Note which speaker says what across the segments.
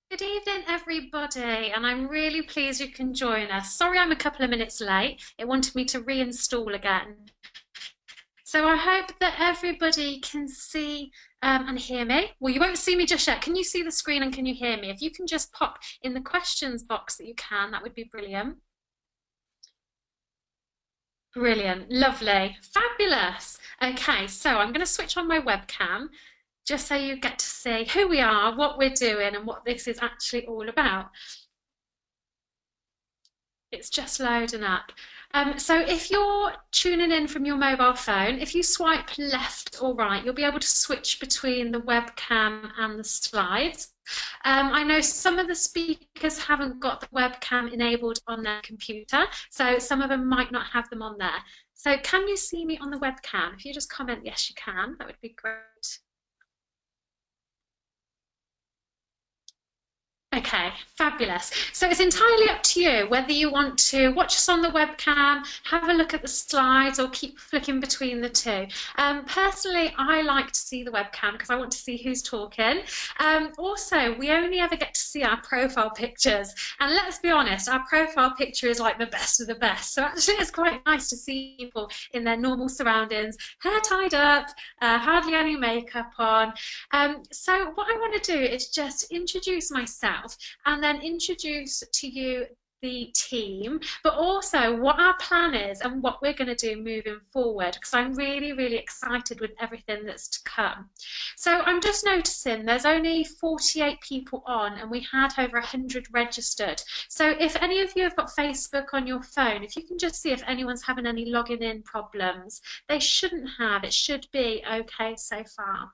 Speaker 1: Good evening, everybody, and I'm really pleased you can join us. Sorry I'm a couple of minutes late. It wanted me to reinstall again. So I hope that everybody can see and hear me. Well, you won't see me just yet. Can you see the screen and can you hear me? If you can just pop in the questions box that you can, that would be brilliant. Brilliant, lovely, fabulous. Okay, so I'm going to switch on my webcam just so you get to see who we are, what we're doing, and what this is actually all about. It's just loading up. So if you're tuning in from your mobile phone, if you swipe left or right, you'll be able to switch between the webcam and the slides. I know some of the speakers haven't got the webcam enabled on their computer, so some of them might not have them on there. So can you see me on the webcam? If you just comment, yes, you can, that would be great. Okay, fabulous. So it's entirely up to you whether you want to watch us on the webcam, have a look at the slides, or keep flicking between the two. Personally, I like to see the webcam because I want to see who's talking. Also, we only ever get to see our profile pictures. And let's be honest, our profile picture is like the best of the best. So actually, it's quite nice to see people in their normal surroundings, hair tied up, hardly any makeup on. So what I want to do is just introduce myself and then introduce to you the team, but also what our plan is and what we're going to do moving forward, because I'm really, really excited with everything that's to come. So I'm just noticing there's only 48 people on and we had over 100 registered. So if any of you have got Facebook on your phone, if you can just see if anyone's having any logging in problems, they shouldn't have. It should be okay so far.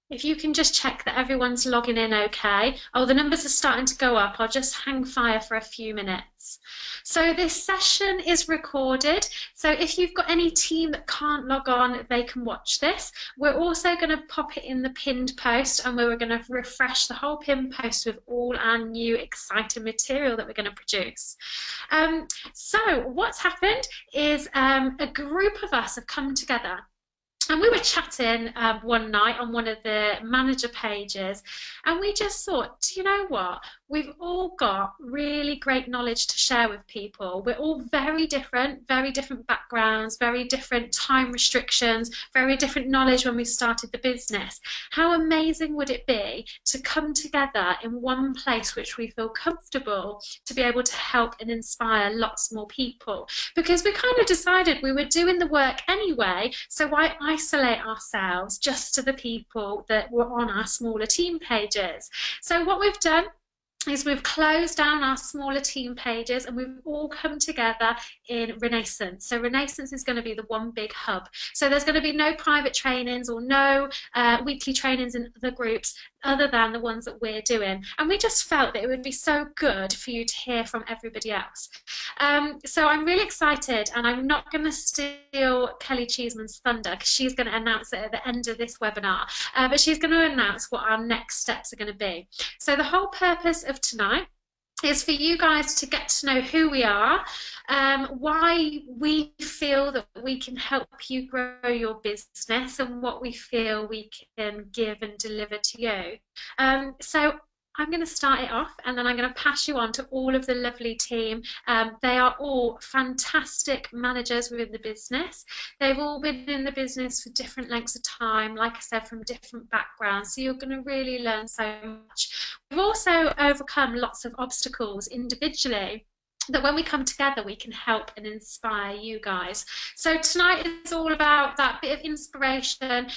Speaker 1: If you can just check that everyone's logging in okay. Oh, the numbers are starting to go up. I'll just hang fire for a few minutes. So this session is recorded. So if you've got any team that can't log on, they can watch this. We're also going to pop it in the pinned post and we're going to refresh the whole pinned post with all our new exciting material that we're going to produce. So what's happened is a group of us have come together. And we were chatting one night on one of the manager pages, and we just thought, do you know what? We've all got really great knowledge to share with people. We're all very different backgrounds, very different time restrictions, very different knowledge when we started the business. How amazing would it be to come together in one place which we feel comfortable to be able to help and inspire lots more people? Because we kind of decided we were doing the work anyway, so why isolate ourselves just to the people that were on our smaller team pages? So what we've done is we've closed down our smaller team pages and we've all come together in Renaissance. So Renaissance is going to be the one big hub. So there's going to be no private trainings or no weekly trainings in other groups other than the ones that we're doing. And we just felt that it would be so good for you to hear from everybody else. So I'm really excited, and I'm not going to steal Kelly Cheeseman's thunder because she's going to announce it at the end of this webinar, but she's going to announce what our next steps are going to be. So the whole purpose of tonight is for you guys to get to know who we are, why we feel that we can help you grow your business, and what we feel we can give and deliver to you. So I'm going to start it off and then I'm going to pass you on to all of the lovely team. They are all fantastic managers within the business. They've all been in the business for different lengths of time, like I said, from different backgrounds. So you're going to really learn so much. We've also overcome lots of obstacles individually, that when we come together we can help and inspire you guys. So tonight is all about that bit of inspiration.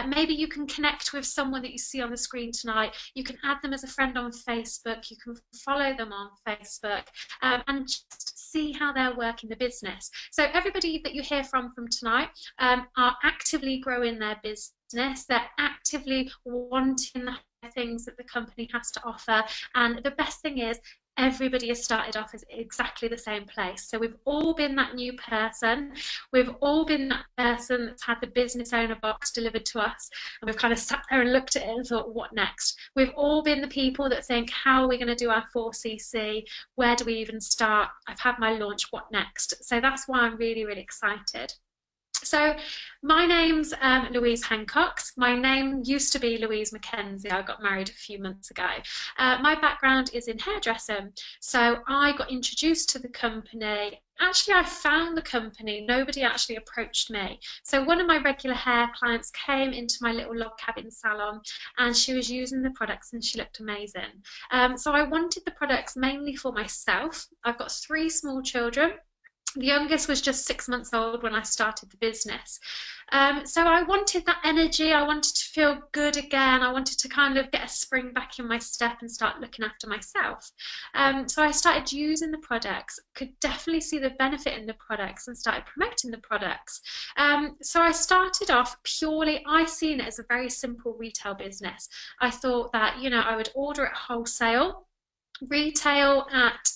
Speaker 1: Maybe you can connect with someone that you see on the screen tonight. You can add them as a friend on Facebook. You can follow them on Facebook and just see how they're working the business. So everybody that you hear from tonight are actively growing their business. They're actively wanting the things that the company has to offer, and the best thing is everybody has started off as exactly the same place. So we've all been that new person. We've all been that person that's had the business owner box delivered to us, and we've kind of sat there and looked at it and thought, what next? We've all been the people that think, how are we going to do our 4cc? Where do we even start? I've had my launch, what next? So that's why I'm really, really excited. So my name's Louise Hancock. My name used to be Louise Mackenzie. I got married a few months ago. My background is in hairdressing. So I got introduced to the company. Actually, I found the company. Nobody actually approached me. So one of my regular hair clients came into my little log cabin salon and she was using the products and she looked amazing. So I wanted the products mainly for myself. I've got 3 small children. The youngest was just 6 months old when I started the business. So I wanted that energy. I wanted to feel good again. I wanted to kind of get a spring back in my step and start looking after myself. So I started using the products, could definitely see the benefit in the products and started promoting the products. So I started off purely, I seen it as a very simple retail business. I thought that, you know, I would order it wholesale, retail at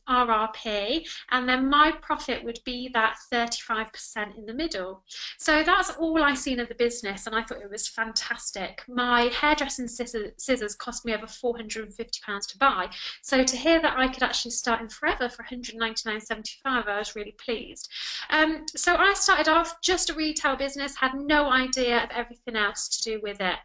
Speaker 1: RRP, and then my profit would be that 35% in the middle. So that's all I seen of the business, and I thought it was fantastic. My hairdressing scissors cost me over £450 to buy, so to hear that I could actually start in Forever for £199.75, I was really pleased. So I started off just a retail business, had no idea of everything else to do with it.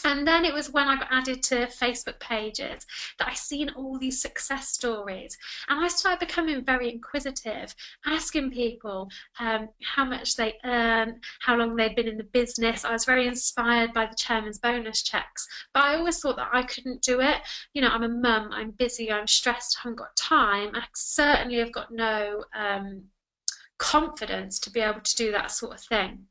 Speaker 1: And then it was when I got added to Facebook pages that I seen all these success stories. And I started becoming very inquisitive, asking people how much they earn, how long they'd been in the business. I was very inspired by the chairman's bonus checks. But I always thought that I couldn't do it. You know, I'm a mum, I'm busy, I'm stressed, I haven't got time. I certainly have got no confidence to be able to do that sort of thing.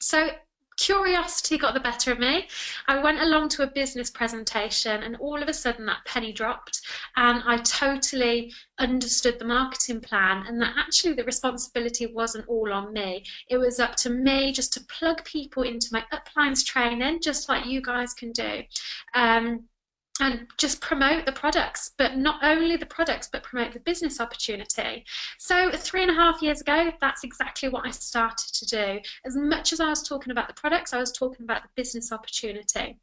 Speaker 1: So curiosity got the better of me. I went along to a business presentation and all of a sudden that penny dropped and I totally understood the marketing plan and that actually the responsibility wasn't all on me. It was up to me just to plug people into my uplines training, just like you guys can do. And just promote the products, but not only the products, but promote the business opportunity. So 3.5 years ago, that's exactly what I started to do. As much as I was talking about the products, I was talking about the business opportunity.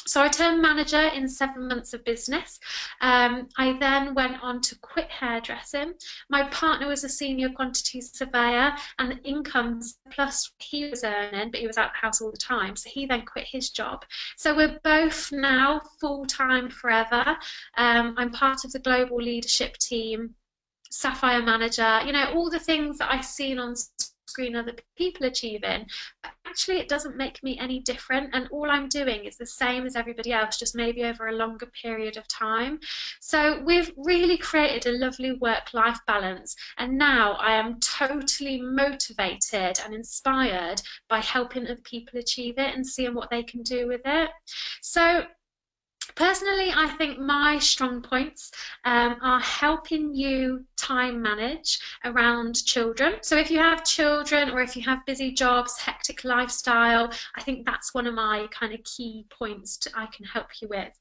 Speaker 1: So I turned manager in 7 months of business. I then went on to quit hairdressing. My partner was a senior quantity surveyor and the income plus he was earning, but he was out the house all the time. So he then quit his job. So we're both now full-time Forever. I'm part of the global leadership team, Sapphire manager, you know, all the things that I've seen on screen other people achieving. But actually it doesn't make me any different and all I'm doing is the same as everybody else, just maybe over a longer period of time. So we've really created a lovely work-life balance and now I am totally motivated and inspired by helping other people achieve it and seeing what they can do with it. So personally, I think my strong points are helping you time manage around children. So if you have children or if you have busy jobs, hectic lifestyle, I think that's one of my kind of key points I can help you with.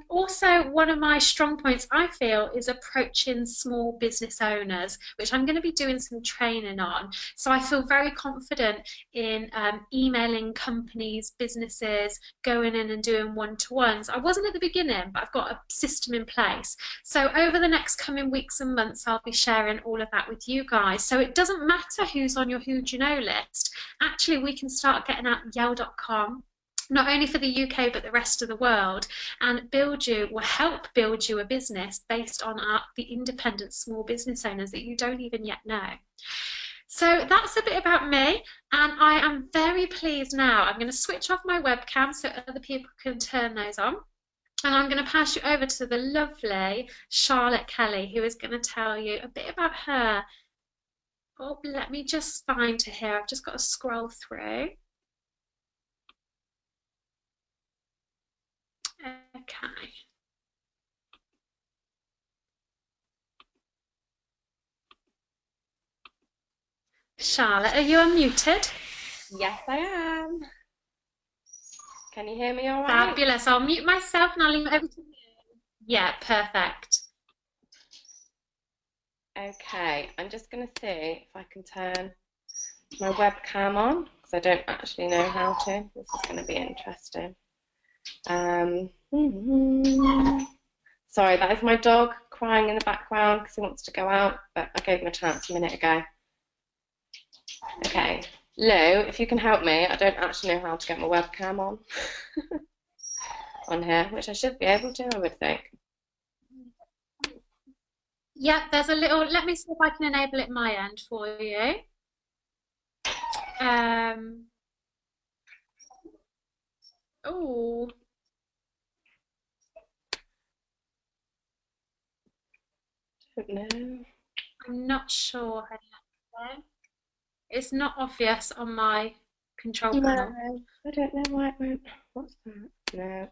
Speaker 1: Also, one of my strong points I feel is approaching small business owners, which I'm going to be doing some training on. So I feel very confident in emailing companies, businesses, going in and doing one-to-ones. I wasn't at the beginning, but I've got a system in place. So over the next coming weeks and months, I'll be sharing all of that with you guys. So it doesn't matter who's on your Who Do You Know list. Actually, we can start getting out Yale.com, not only for the UK, but the rest of the world, and will help build you a business based on the independent small business owners that you don't even yet know. So that's a bit about me, and I am very pleased now. I'm going to switch off my webcam so other people can turn those on. And I'm going to pass you over to the lovely Charlotte Kelly, who is going to tell you a bit about her. Oh, let me just find her here. I've just got to scroll through. Okay. Charlotte, are you unmuted?
Speaker 2: Yes, I am. Can you hear me all right?
Speaker 1: Fabulous. I'll mute myself and I'll leave everything. Yeah, perfect.
Speaker 2: Okay, I'm just going to see if I can turn my webcam on because I don't actually know how to. This is going to be interesting. Sorry, that is my dog crying in the background because he wants to go out, but I gave him a chance a minute ago. Okay, Lou, if you can help me, I don't actually know how to get my webcam on here, which I should be able to, I would think.
Speaker 1: Yeah, there's a little, let me see if I can enable it my end for you. Oh,
Speaker 2: Don't know.
Speaker 1: I'm not sure. It's not obvious on my control panel.
Speaker 2: No, I don't know why it won't. What's that? No.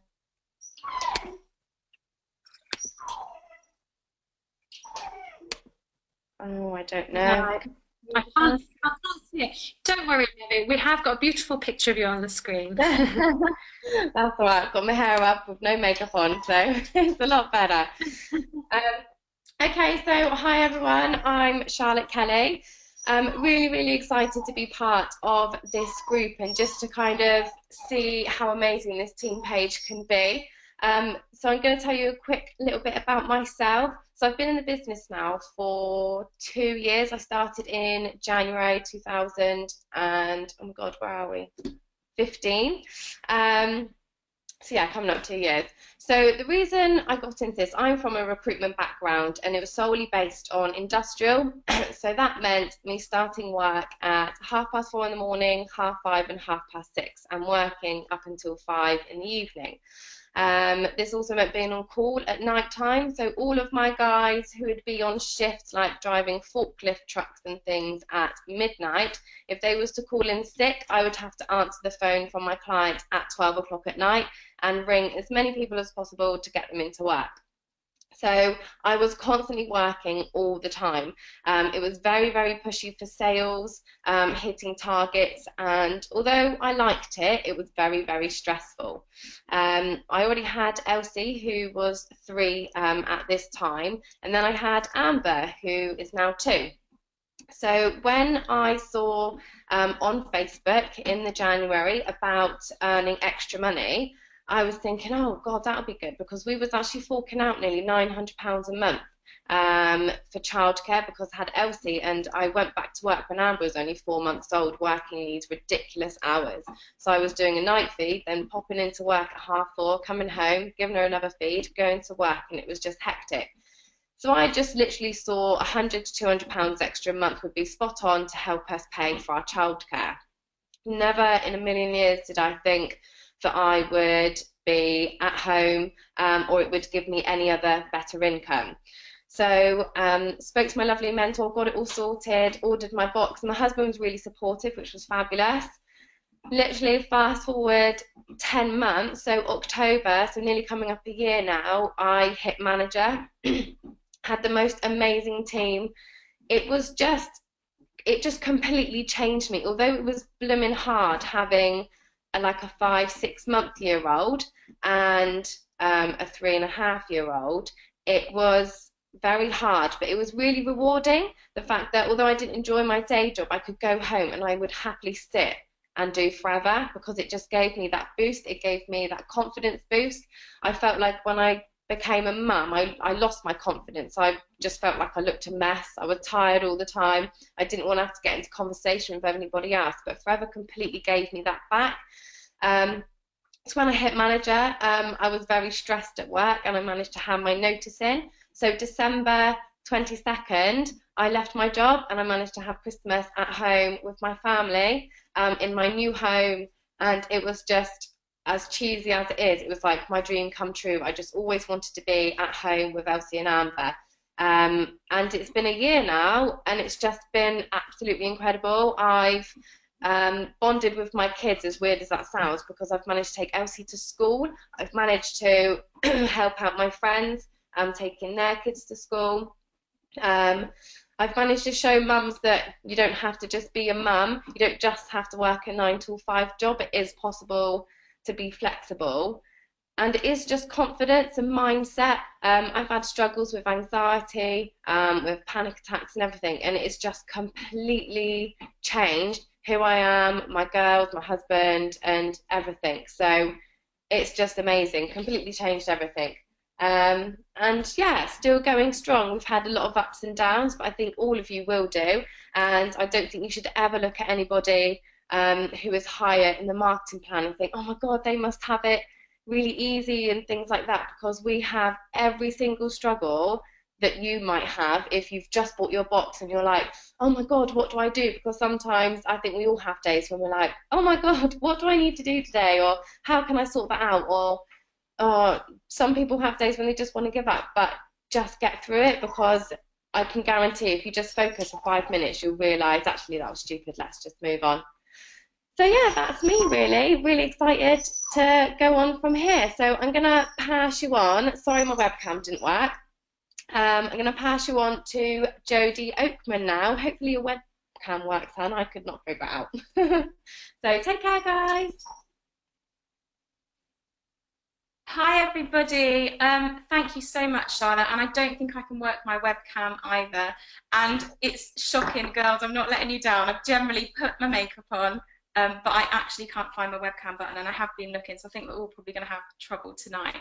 Speaker 2: Oh, I don't know.
Speaker 1: No, I can't see it. Don't worry, Lily. We have got a beautiful picture of you on the screen.
Speaker 2: That's all right. I've got my hair up with no makeup on, so it's a lot better. Okay, so hi everyone. I'm Charlotte Kelly. Really, really excited to be part of this group and just to kind of see how amazing this team page can be. So I'm going to tell you a quick little bit about myself. So I've been in the business now for 2 years. I started in January 2000 and, oh my God, where are we? 15. So yeah, coming up 2 years. So the reason I got into this, I'm from a recruitment background and it was solely based on industrial. So that meant me starting work at 4:30 in the morning, 5:30 and 6:30 and working up until 5 in the evening. This also meant being on call at night time. So all of my guys who would be on shift, like driving forklift trucks and things at midnight, if they was to call in sick, I would have to answer the phone from my client at 12 o'clock at night and ring as many people as possible to get them into work. So I was constantly working all the time. It was very, very pushy for sales, hitting targets, and although I liked it, it was very, very stressful. I already had Elsie, who was 3 at this time, and then I had Amber, who is now 2. So when I saw on Facebook in the January about earning extra money, I was thinking, oh God, that would be good because we was actually forking out nearly £900 a month for childcare because I had Elsie and I went back to work when Amber was only 4 months old working these ridiculous hours. So I was doing a night feed, then popping into work at 4:30, coming home, giving her another feed, going to work, and it was just hectic. So I just literally saw £100 to £200 extra a month would be spot on to help us pay for our childcare. Never in a million years did I think that I would be at home or it would give me any other better income. So spoke to my lovely mentor, got it all sorted, ordered my box. My husband was really supportive, which was fabulous. Literally fast forward 10 months, so October, so nearly coming up a year now, I hit manager. Had the most amazing team. It just completely changed me. Although it was blooming hard having like a 5-6 month-year-old and a 3.5-year-old, it was very hard, but it was really rewarding. The fact that although I didn't enjoy my day job, I could go home and I would happily sit and do forever because it just gave me that boost. It gave me that confidence boost. I felt like when I became a mum, I lost my confidence. I just felt like I looked a mess. I was tired all the time. I didn't want to have to get into conversation with anybody else, but Forever completely gave me that back. So when I hit manager, I was very stressed at work and I managed to hand my notice in. So December 22nd, I left my job and I managed to have Christmas at home with my family in my new home, and it was just, as cheesy as it is, it was like my dream come true. I just always wanted to be at home with Elsie and Amber. And it's been a year now, and it's just been absolutely incredible. I've bonded with my kids, as weird as that sounds, because I've managed to take Elsie to school. I've managed to help out my friends, taking their kids to school. I've managed to show mums that you don't have to just be a mum. You don't just have to work a 9 to 5 job. It is possible to be flexible, and it is just confidence and mindset. I've had struggles with anxiety, with panic attacks and everything, and it's just completely changed who I am, my girls, my husband, and everything. So it's just amazing, completely changed everything. And yeah, still going strong. We've had a lot of ups and downs, but I think all of you will do. And I don't think you should ever look at anybody who is higher in the marketing plan and think, oh my God, they must have it really easy and things like that, because we have every single struggle that you might have if you've just bought your box and you're like, oh my God, what do I do? Because sometimes I think we all have days when we're like, oh my God, what do I need to do today? Or how can I sort that out? Or some people have days when they just want to give up, but just get through it, because I can guarantee if you just focus for 5 minutes, you'll realise actually that was stupid, let's just move on. So yeah, that's me really, really excited to go on from here. So I'm gonna pass you on. Sorry, my webcam didn't work. I'm gonna pass you on to Jodie Oakman now. Hopefully your webcam works, Anne. I could not figure it out. So take care, guys.
Speaker 3: Hi everybody. Thank you so much, Charlotte. And I don't think I can work my webcam either. And it's shocking, girls. I'm not letting you down. I've generally put my makeup on, but I actually can't find my webcam button, and I have been looking, so I think we're all probably going to have trouble tonight.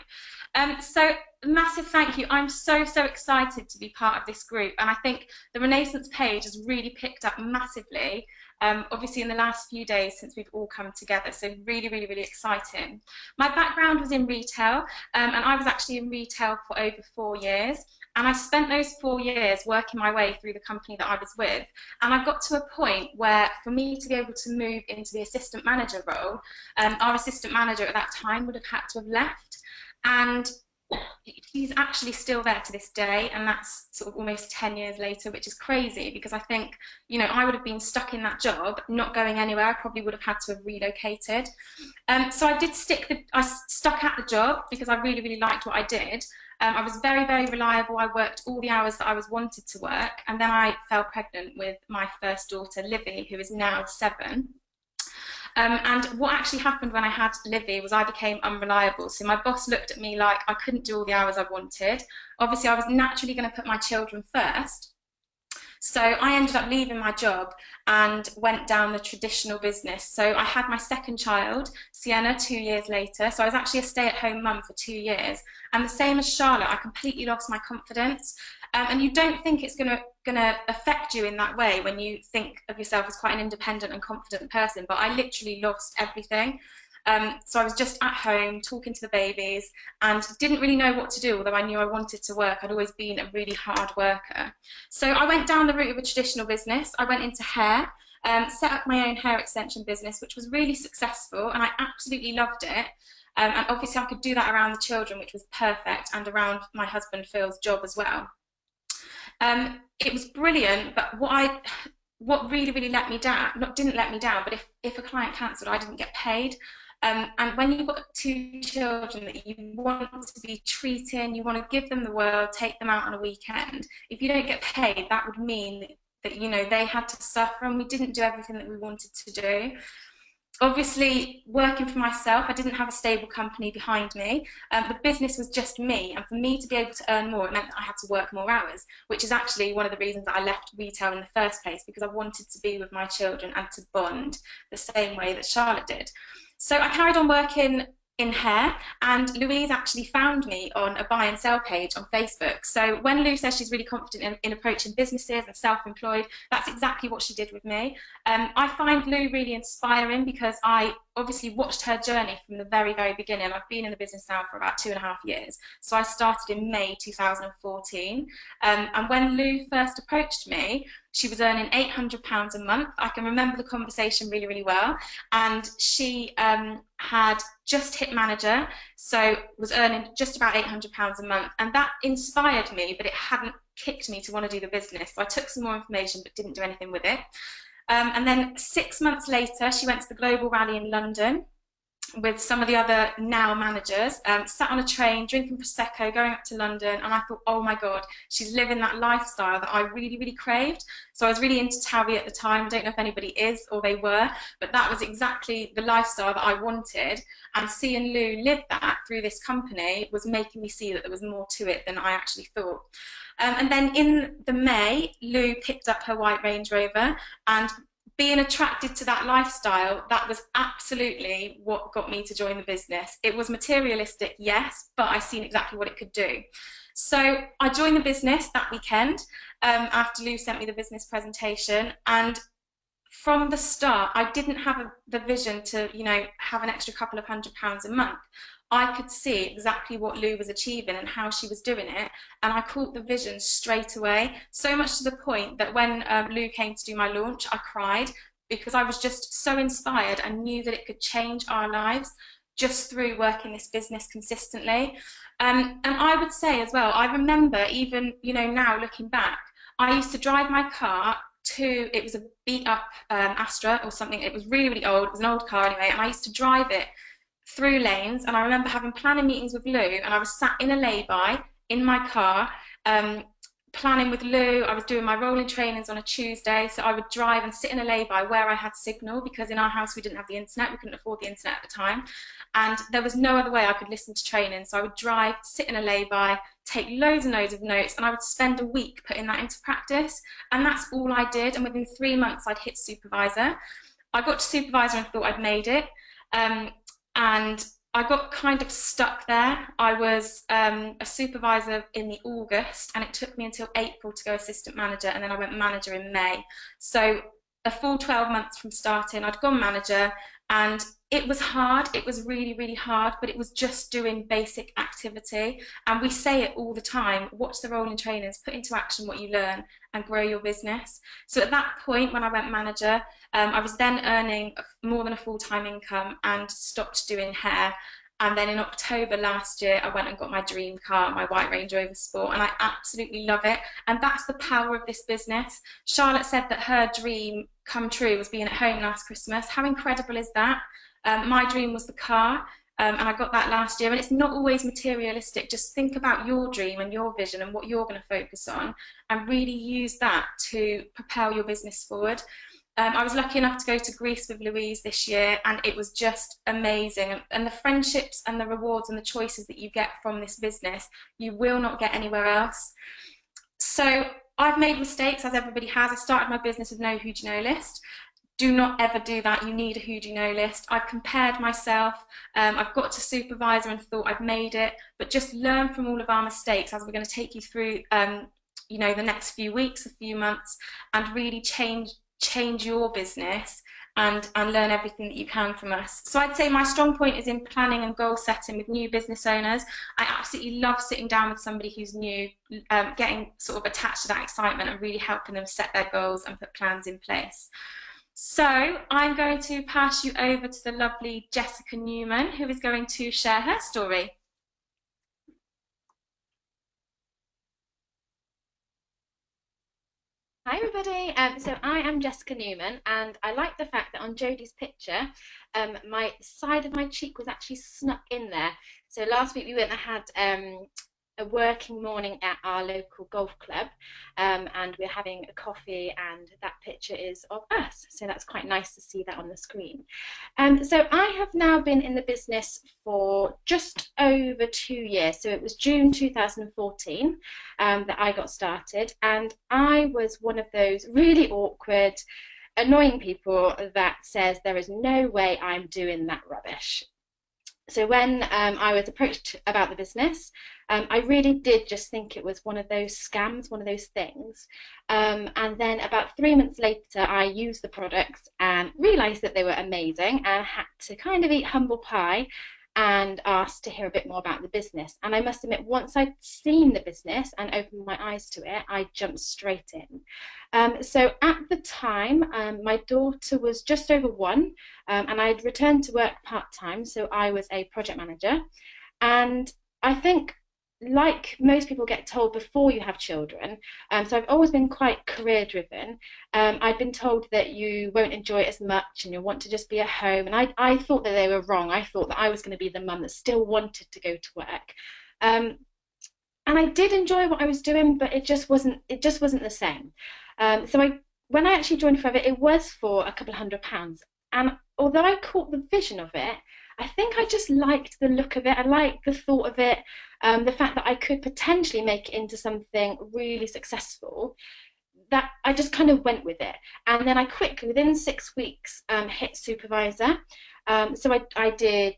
Speaker 3: So massive thank you. I'm so excited to be part of this group, and I think the Renaissance page has really picked up massively. Obviously in the last few days since we've all come together, so really exciting. My background was in retail, and I was actually in retail for over 4 years, and I spent those 4 years working my way through the company that I was with, and I got to a point where for me to be able to move into the assistant manager role, our assistant manager at that time would have had to have left, and he's actually still there to this day, and that's sort of almost 10 years later, which is crazy, because I think, you know, I would have been stuck in that job, not going anywhere. I probably would have had to have relocated. So I stuck at the job because I really liked what I did. I was very reliable. I worked all the hours that I was wanted to work, and then I fell pregnant with my first daughter, Livy, who is now 7. And what actually happened when I had Livy was I became unreliable. So my boss looked at me like I couldn't do all the hours I wanted. Obviously, I was naturally going to put my children first. So I ended up leaving my job and went down the traditional business. So I had my second child, Sienna, 2 years later. So I was actually a stay-at-home mum for 2 years. And the same as Charlotte, I completely lost my confidence. And you don't think it's going to affect you in that way when you think of yourself as quite an independent and confident person, but I literally lost everything. So I was just at home talking to the babies and didn't really know what to do, although I knew I wanted to work. I'd always been a really hard worker. So I went down the route of a traditional business. I went into hair, set up my own hair extension business, which was really successful, and I absolutely loved it. And obviously I could do that around the children, which was perfect, and around my husband Phil's job as well. It was brilliant, but what really let me down, didn't let me down, but if a client cancelled, I didn't get paid. And when you've got 2 children that you want to be treating, you want to give them the world, take them out on a weekend, if you don't get paid, that would mean that, you know, they had to suffer, and we didn't do everything that we wanted to do. Obviously, working for myself, I didn't have a stable company behind me. The business was just me, and for me to be able to earn more, it meant that I had to work more hours, which is actually one of the reasons that I left retail in the first place, because I wanted to be with my children and to bond the same way that Charlotte did. So I carried on working in hair, and Louise actually found me on a buy and sell page on Facebook. So when Lou says she's really confident in approaching businesses and self-employed, that's exactly what she did with me. I find Lou really inspiring because I obviously watched her journey from the very beginning. I've been in the business now for about 2.5 years. So I started in May 2014. And when Lou first approached me, she was earning £800 a month. I can remember the conversation really well. And she had just hit manager, so was earning just about £800 a month. And that inspired me, but it hadn't kicked me to want to do the business. So I took some more information, but didn't do anything with it. And then 6 months later, she went to the Global Rally in London with some of the other now managers, sat on a train, drinking Prosecco, going up to London, and I thought, oh my God, she's living that lifestyle that I really craved. So I was really into TAWI at the time. I don't know if anybody is or they were, but that was exactly the lifestyle that I wanted, and seeing Lou live that through this company was making me see that there was more to it than I actually thought. And then in the May, Lou picked up her white Range Rover, and being attracted to that lifestyle, that was absolutely what got me to join the business. It was materialistic, yes, but I seen exactly what it could do. So I joined the business that weekend after Lou sent me the business presentation, and from the start, I didn't have the vision to, you know, have an extra couple of £100 a month. I could see exactly what Lou was achieving and how she was doing it, and I caught the vision straight away, so much to the point that when Lou came to do my launch, I cried, because I was just so inspired and knew that it could change our lives just through working this business consistently. And I would say as well, I remember even, you know, now looking back, I used to drive my car to, it was a beat up Astra or something, it was really, really old, it was an old car anyway, and I used to drive it through lanes, and I remember having planning meetings with Lou, and I was sat in a lay-by in my car, planning with Lou. I was doing my rolling trainings on a Tuesday, so I would drive and sit in a lay-by where I had signal, because in our house we didn't have the internet, we couldn't afford the internet at the time, and there was no other way I could listen to training. So I would drive, sit in a lay-by, take loads and loads of notes, and I would spend a week putting that into practice, and that's all I did, and within 3 months I'd hit supervisor. I got to supervisor and thought I'd made it, and I got kind of stuck there. I was a supervisor in the August, and it took me until April to go assistant manager, and then I went manager in May. So a full 12 months from starting, I'd gone manager, and it was hard. It was really, really hard, but it was just doing basic activity. And we say it all the time, watch the rolling trainings, put into action what you learn, and grow your business. So at that point, when I went manager, I was then earning more than a full-time income and stopped doing hair. And then in October last year, I went and got my dream car, my white Range Rover Sport, and I absolutely love it. And that's the power of this business. Charlotte said that her dream come true was being at home last Christmas. How incredible is that? My dream was the car, and I got that last year. And it's not always materialistic. Just think about your dream and your vision and what you're going to focus on, and really use that to propel your business forward. I was lucky enough to go to Greece with Louise this year, and it was just amazing. And the friendships and the rewards and the choices that you get from this business, you will not get anywhere else. So I've made mistakes, as everybody has. I started my business with no who do you know list. Do not ever do that. You need a who do you know list. I've compared myself. I've got to supervisor and thought I've made it, but just learn from all of our mistakes, as we're going to take you through you know, the next few weeks, a few months, and really change your business and learn everything that you can from us. So I'd say my strong point is in planning and goal setting with new business owners. I absolutely love sitting down with somebody who's new, getting sort of attached to that excitement and really helping them set their goals and put plans in place. So I'm going to pass you over to the lovely Jessica Newman, who is going to share her story.
Speaker 4: Hi everybody, so I am Jessica Newman, and I like the fact that on Jodie's picture, my side of my cheek was actually snuck in there. So last week we went and had a working morning at our local golf club, and we're having a coffee, and that picture is of us. So that's quite nice to see that on the screen. So I have now been in the business for just over 2 years. So it was June 2014 that I got started, and I was one of those really awkward, annoying people that says there is no way I'm doing that rubbish. So when I was approached about the business, I really did just think it was one of those scams, one of those things. And then about 3 months later, I used the products and realised that they were amazing, and had to kind of eat humble pie and asked to hear a bit more about the business. And I must admit, once I'd seen the business and opened my eyes to it, I jumped straight in. So at the time, my daughter was just over 1, and I'd returned to work part-time, so I was a project manager. And I think, like most people get told before you have children, so I've always been quite career driven. I've been told that you won't enjoy it as much and you'll want to just be at home, and I thought that they were wrong. I thought that I was going to be the mum that still wanted to go to work, and I did enjoy what I was doing, but it just wasn't the same. So when I actually joined Forever, it was for a couple of £100, and although I caught the vision of it, I think I just liked the look of it. I liked the thought of it, the fact that I could potentially make it into something really successful. that I just kind of went with it. And then I quickly, within 6 weeks, hit supervisor. So I did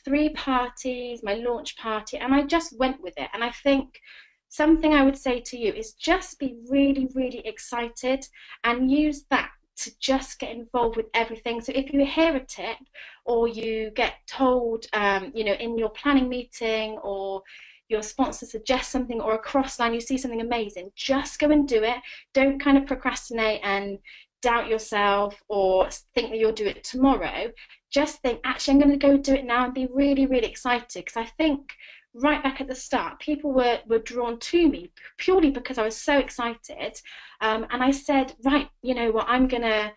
Speaker 4: 3 parties, my launch party, and I just went with it. And I think something I would say to you is just be really, really excited and use that to just get involved with everything. So if you hear a tip or you get told, you know, in your planning meeting, or your sponsor suggests something, or a cross line, you see something amazing, just go and do it. Don't kind of procrastinate and doubt yourself or think that you'll do it tomorrow. Just think, actually, I'm going to go do it now, and be really, really excited. Because I think right back at the start, people were drawn to me purely because I was so excited. And I said, right, you know what, I'm gonna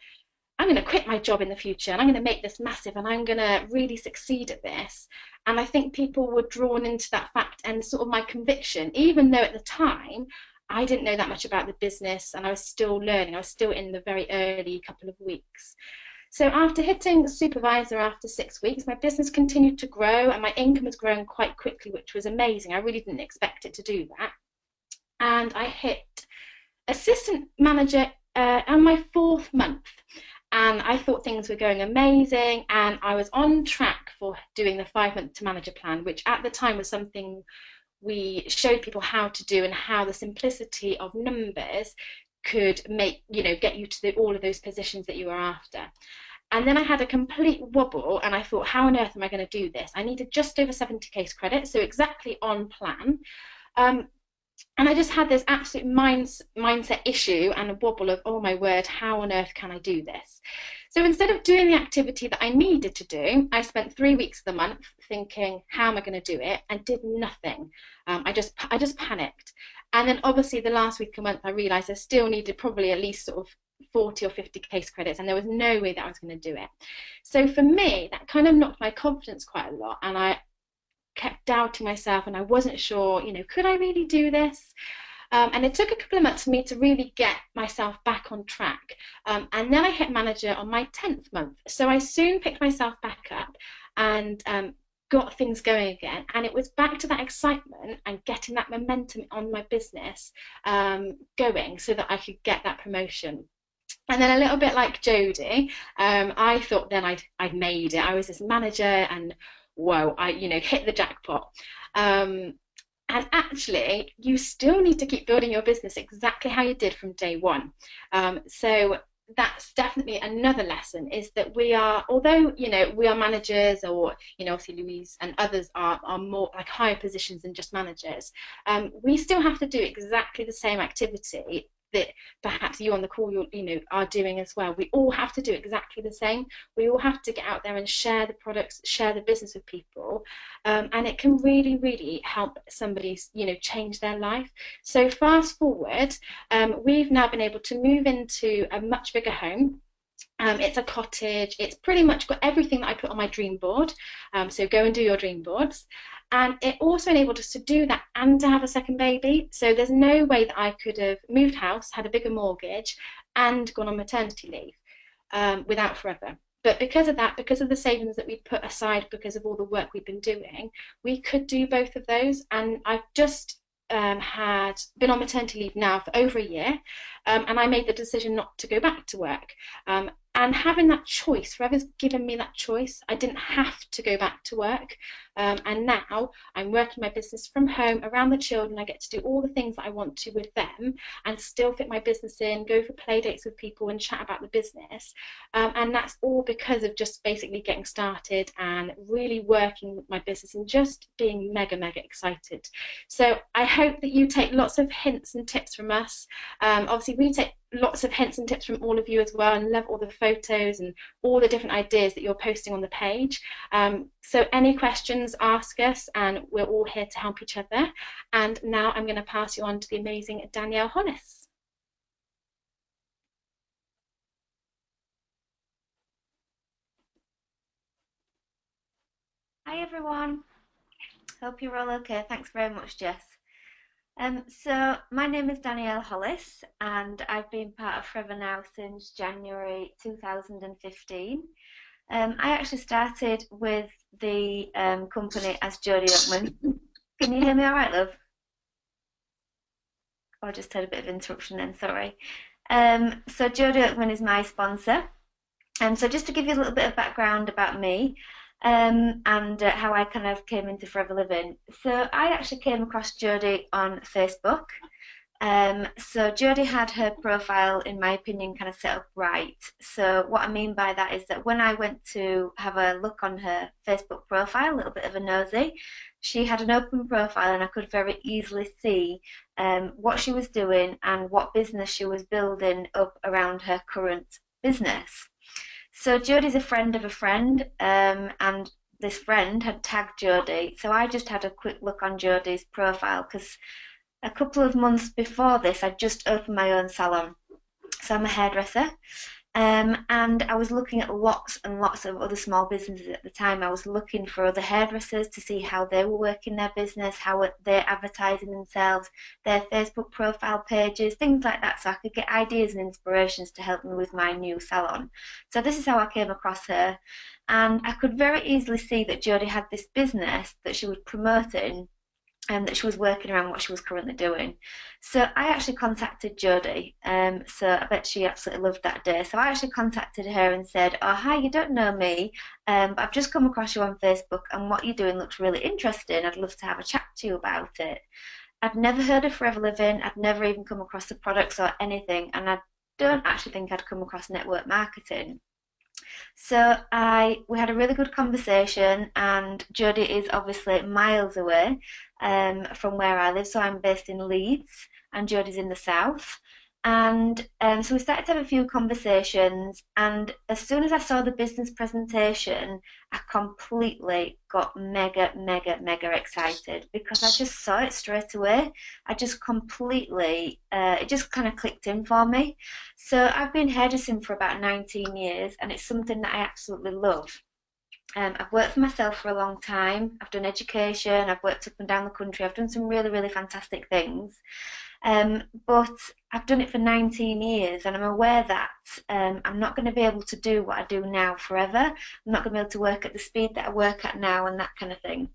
Speaker 4: quit my job in the future, and I'm going to make this massive, and I'm going to really succeed at this. And I think people were drawn into that fact and sort of my conviction, even though at the time I didn't know that much about the business and I was still learning. I was still in the very early couple of weeks. So after hitting supervisor after 6 weeks, my business continued to grow and my income was growing quite quickly, which was amazing. I really didn't expect it to do that. And I hit assistant manager on my 4th month. And I thought things were going amazing, and I was on track for doing the 5-month to manager plan, which at the time was something we showed people how to do, and how the simplicity of numbers could make, you know, get you to all of those positions that you were after. And then I had a complete wobble, and I thought, how on earth am I going to do this? I needed just over 70 case credits, so exactly on plan. And I just had this absolute mindset issue and a wobble of, oh my word, how on earth can I do this? So instead of doing the activity that I needed to do, I spent 3 weeks of the month thinking, how am I going to do it? And did nothing. I just panicked. And then obviously the last week of the month, I realized I still needed probably at least sort of 40 or 50 case credits, and there was no way that I was going to do it. So for me, that kind of knocked my confidence quite a lot, and I kept doubting myself, and I wasn't sure, you know, could I really do this? And it took a couple of months for me to really get myself back on track. And then I hit manager on my 10th month. So I soon picked myself back up and got things going again. And it was back to that excitement and getting that momentum on my business going so that I could get that promotion. And then a little bit like Jodie, I thought then I'd made it. I was this manager, and whoa, I, you know, hit the jackpot. And actually, you still need to keep building your business exactly how you did from day one. So that's definitely another lesson, is that we are, although, you know, we are managers, or, you know, obviously Louise and others are more like higher positions than just managers, we still have to do exactly the same activity that perhaps you on the call, you know, are doing as well. We all have to do exactly the same. We all have to get out there and share the products, share the business with people, and it can really, really help somebody, you know, change their life. So fast forward, we've now been able to move into a much bigger home. It's a cottage. It's pretty much got everything that I put on my dream board. So go and do your dream boards. And it also enabled us to do that and to have a second baby. So there's no way that I could have moved house, had a bigger mortgage, and gone on maternity leave without Forever. But because of that, because of the savings that we'd put aside, because of all the work we've been doing, we could do both of those. And I've just had been on maternity leave now for over a year, and I made the decision not to go back to work. And having that choice, Forever's given me that choice. I didn't have to go back to work. And now I'm working my business from home around the children. I get to do all the things that I want to with them and still fit my business in, go for play dates with people and chat about the business. And that's all because of just basically getting started and really working with my business and just being mega, mega excited. So I hope that you take lots of hints and tips from us. Obviously, we take lots of hints and tips from all of you as well, and love all the photos and all the different ideas that you're posting on the page. So any questions, ask us, and we're all here to help each other. And now I'm going to pass you on to the amazing Danielle Hollis.
Speaker 5: Hi everyone, hope you're all okay. Thanks very much, Jess. So my name is Danielle Hollis, and I've been part of Forever now since January 2015. I actually started with the company as Jodie Uckman. Can you hear me all right, love? I just had a bit of interruption then, sorry. So Jodie Oakman is my sponsor. So just to give you a little bit of background about me, and how I kind of came into Forever Living. So I actually came across Jodie on Facebook. So Jodie had her profile, in my opinion, kind of set up right. So what I mean by that is that when I went to have a look on her Facebook profile, a little bit of a nosy, she had an open profile and I could very easily see what she was doing and what business she was building up around her current business. So Jodie's a friend of a friend, and this friend had tagged Jodie. So I just had a quick look on Jodie's profile because a couple of months before this, I'd just opened my own salon. So I'm a hairdresser. And I was looking at lots and lots of other small businesses at the time. I was looking for other hairdressers to see how they were working their business, how they're advertising themselves, their Facebook profile pages, things like that, so I could get ideas and inspirations to help me with my new salon. So this is how I came across her. And I could very easily see that Jodie had this business that she was promoting and that she was working around what she was currently doing. So I actually contacted Jodie. So I bet she absolutely loved that day. So I actually contacted her and said, "Oh, hi, you don't know me, but I've just come across you on Facebook and what you're doing looks really interesting. I'd love to have a chat to you about it." I'd never heard of Forever Living. I'd never even come across the products or anything. And I don't actually think I'd come across network marketing. So we had a really good conversation, and Jodie is obviously miles away from where I live. So I'm based in Leeds, and Jodie's in the south. And so we started to have a few conversations, and as soon as I saw the business presentation, I completely got mega, mega, mega excited because I just saw it straight away. I just completely, it just kind of clicked in for me. So I've been hairdressing for about 19 years, and it's something that I absolutely love. I've worked for myself for a long time. I've done education, I've worked up and down the country, I've done some really, really fantastic things. But I've done it for 19 years and I'm aware that I'm not going to be able to do what I do now forever. I'm not going to be able to work at the speed that I work at now and that kind of thing.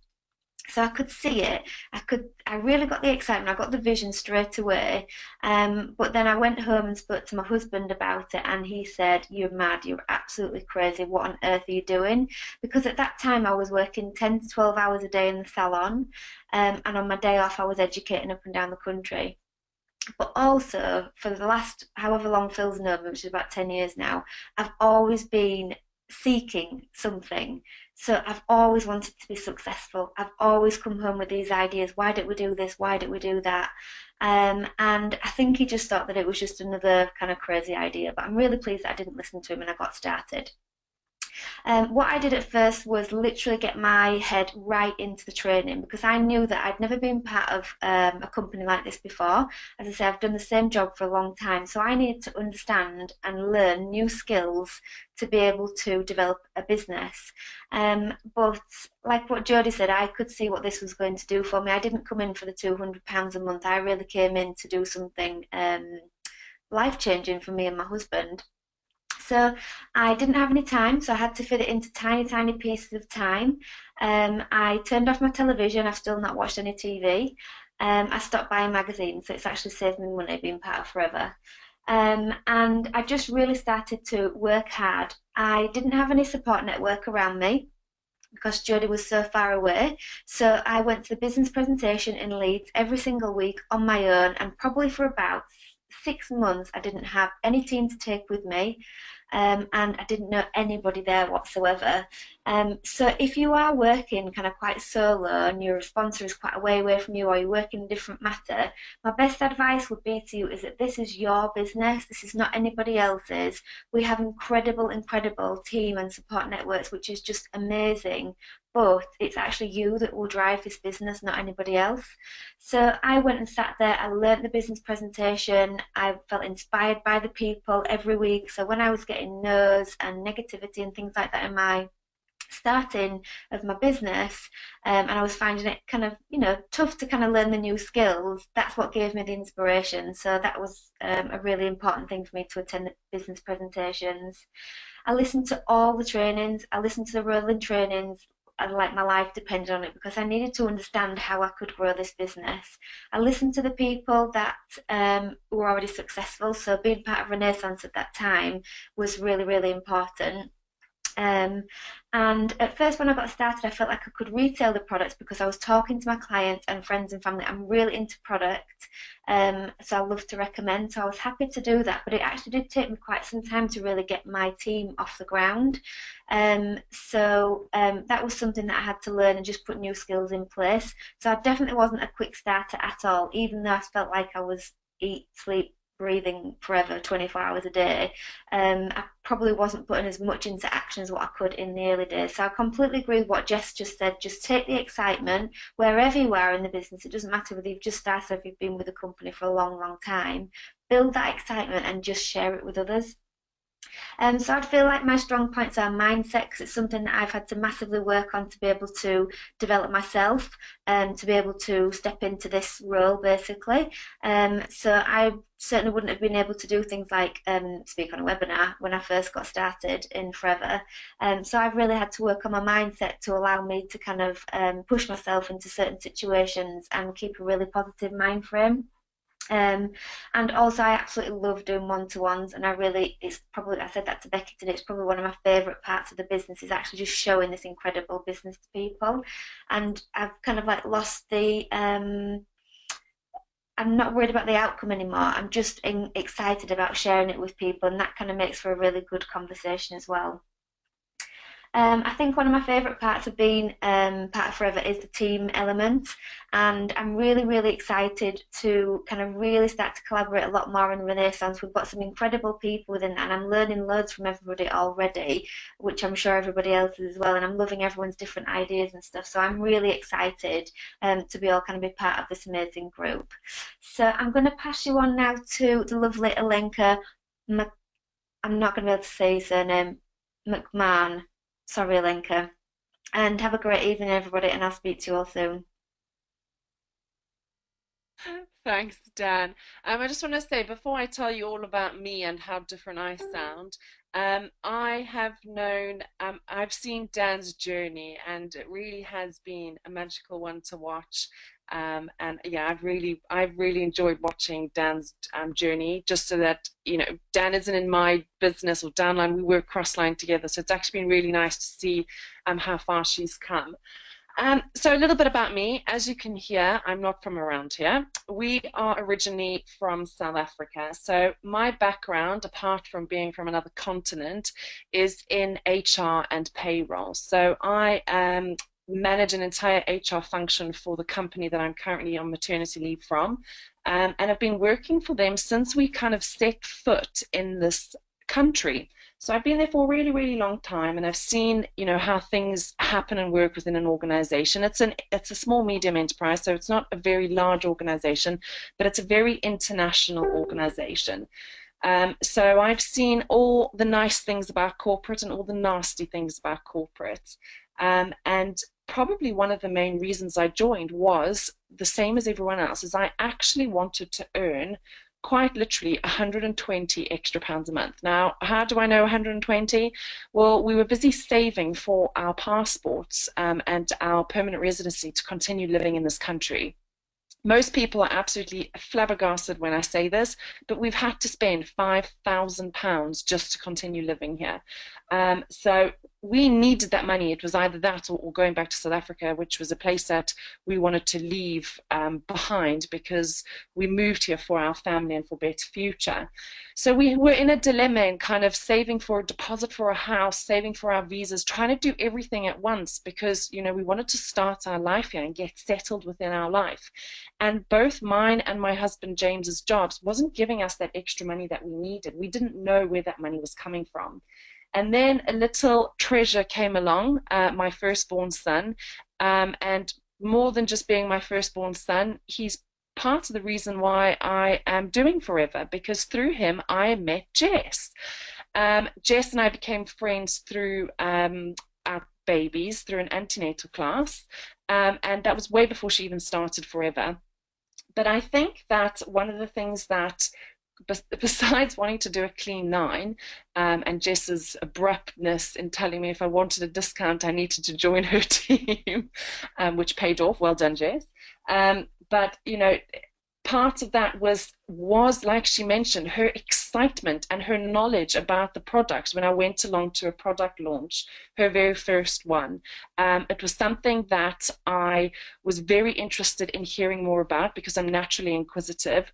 Speaker 5: So I could see it. I really got the excitement. I got the vision straight away. But then I went home and spoke to my husband about it, and he said, "You're mad. You're absolutely crazy. What on earth are you doing?" Because at that time I was working 10 to 12 hours a day in the salon, and on my day off I was educating up and down the country. But also, for the last however long Phil's known me, which is about 10 years now, I've always been seeking something. So I've always wanted to be successful. I've always come home with these ideas. Why did we do this? Why did we do that? And I think he just thought that it was just another kind of crazy idea. But I'm really pleased that I didn't listen to him and I got started. What I did at first was literally get my head right into the training because I knew that I'd never been part of a company like this before. As I say, I've done the same job for a long time, so I needed to understand and learn new skills to be able to develop a business. But like what Jodie said, I could see what this was going to do for me. I didn't come in for the £200 a month. I really came in to do something life-changing for me and my husband. So I didn't have any time, so I had to fit it into tiny, tiny pieces of time. I turned off my television. I've still not watched any TV. I stopped buying magazines, so it's actually saved me money being part of Forever. And I just really started to work hard. I didn't have any support network around me because Jodie was so far away. So I went to the business presentation in Leeds every single week on my own, and probably for about 6 months I didn't have any team to take with me. And I didn't know anybody there whatsoever. So if you are working kind of quite solo and your sponsor is quite away from you, or you're working a different matter, my best advice would be to you is that this is your business. This is not anybody else's. We have incredible, incredible team and support networks, which is just amazing. But it's actually you that will drive this business, not anybody else. So I went and sat there, I learnt the business presentation, I felt inspired by the people every week. So when I was getting no's and negativity and things like that in my starting of my business, and I was finding it kind of, tough to kind of learn the new skills, that's what gave me the inspiration. So that was a really important thing for me to attend the business presentations. I listened to all the trainings, I listened to the rolling trainings like my life depended on it, because I needed to understand how I could grow this business. I listened to the people that were already successful, so being part of Renaissance at that time was really, really important. And at first, when I got started, I felt like I could retail the products because I was talking to my clients and friends and family. I'm really into product, so I love to recommend. So I was happy to do that, but it actually did take me quite some time to really get my team off the ground. That was something that I had to learn and just put new skills in place. So I definitely wasn't a quick starter at all, even though I felt like I was eat, sleep, breathing forever 24 hours a day. I probably wasn't putting as much into action as what I could in the early days. So I completely agree with what Jess just said. Just take the excitement wherever you are in the business. It doesn't matter whether you've just started or if you've been with the company for a long, long time. Build that excitement and just share it with others. So I'd feel like my strong points are mindset, because it's something that I've had to massively work on to be able to develop myself and to be able to step into this role, basically. So I certainly wouldn't have been able to do things like speak on a webinar when I first got started in Forever. So I've really had to work on my mindset to allow me to kind of push myself into certain situations and keep a really positive mind frame. And also I absolutely love doing one-to-ones, and it's probably, I said that to Becky today, it's probably one of my favourite parts of the business, is actually just showing this incredible business to people. And I've kind of like lost the I'm not worried about the outcome anymore. I'm just excited about sharing it with people, and that kind of makes for a really good conversation as well. I think one of my favourite parts of being part of Forever is the team element, and I'm really, really excited to kind of really start to collaborate a lot more in Renaissance. We've got some incredible people within that, and I'm learning loads from everybody already, which I'm sure everybody else is as well, and I'm loving everyone's different ideas and stuff. So I'm really excited to be all kind of be part of this amazing group. So I'm going to pass you on now to the lovely Alenka I'm not going to be able to say his surname, McMahon. Sorry, Alenka. And have a great evening, everybody, and I'll speak to you all soon.
Speaker 6: Thanks, Dan. I just want to say, before I tell you all about me and how different I sound, I have known, I've seen Dan's journey, and it really has been a magical one to watch. And yeah, I've really enjoyed watching Dan's journey, just so that, you know, Dan isn't in my business or downline, we work cross-line together. So it's actually been really nice to see how far she's come. So a little bit about me. As you can hear, I'm not from around here. We are originally from South Africa. So my background, apart from being from another continent, is in HR and payroll. So I manage an entire HR function for the company that I'm currently on maternity leave from. And I've been working for them since we kind of set foot in this country. So I've been there for a really, really long time, and I've seen, you know, how things happen and work within an organization. It's a small medium enterprise, so it's not a very large organization, but it's a very international organization. So I've seen all the nice things about corporate and all the nasty things about corporate. And probably one of the main reasons I joined was the same as everyone else, is I actually wanted to earn quite literally 120 extra pounds a month. Now, how do I know 120? Well, we were busy saving for our passports and our permanent residency to continue living in this country. Most people are absolutely flabbergasted when I say this, but we've had to spend £5,000 just to continue living here. So we needed that money. It was either that or going back to South Africa, which was a place that we wanted to leave behind, because we moved here for our family and for a better future. So we were in a dilemma in kind of saving for a deposit for a house, saving for our visas, trying to do everything at once, because, you know, we wanted to start our life here and get settled within our life. And both mine and my husband James's jobs wasn't giving us that extra money that we needed. We didn't know where that money was coming from. And then a little treasure came along, my firstborn son, and more than just being my firstborn son, he's part of the reason why I am doing Forever, because through him I met Jess. Jess and I became friends through our babies, through an antenatal class, and that was way before she even started Forever. But I think that one of the things that besides wanting to do a clean 9, and Jess's abruptness in telling me if I wanted a discount, I needed to join her team, which paid off. Well done, Jess. But you know, part of that was like she mentioned, her excitement and her knowledge about the products. When I went along to a product launch, her very first one, it was something that I was very interested in hearing more about because I'm naturally inquisitive.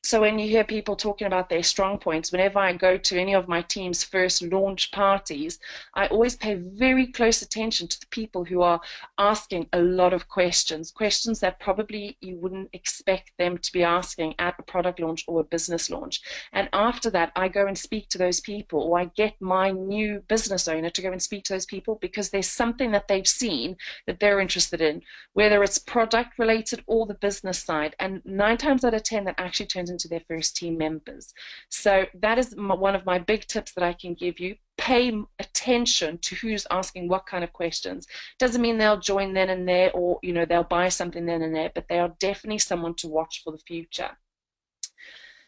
Speaker 6: So when you hear people talking about their strong points, whenever I go to any of my team's first launch parties, I always pay very close attention to the people who are asking a lot of questions that probably you wouldn't expect them to be asking at a product launch or a business launch. And after that, I go and speak to those people, or I get my new business owner to go and speak to those people because there's something that they've seen that they're interested in, whether it's product related or the business side. And 9 times out of 10, that actually turns into their first team members. So that is one of my big tips that I can give you. Pay attention to who's asking what kind of questions. Doesn't mean they'll join then and there, or you know, they'll buy something then and there, but they are definitely someone to watch for the future.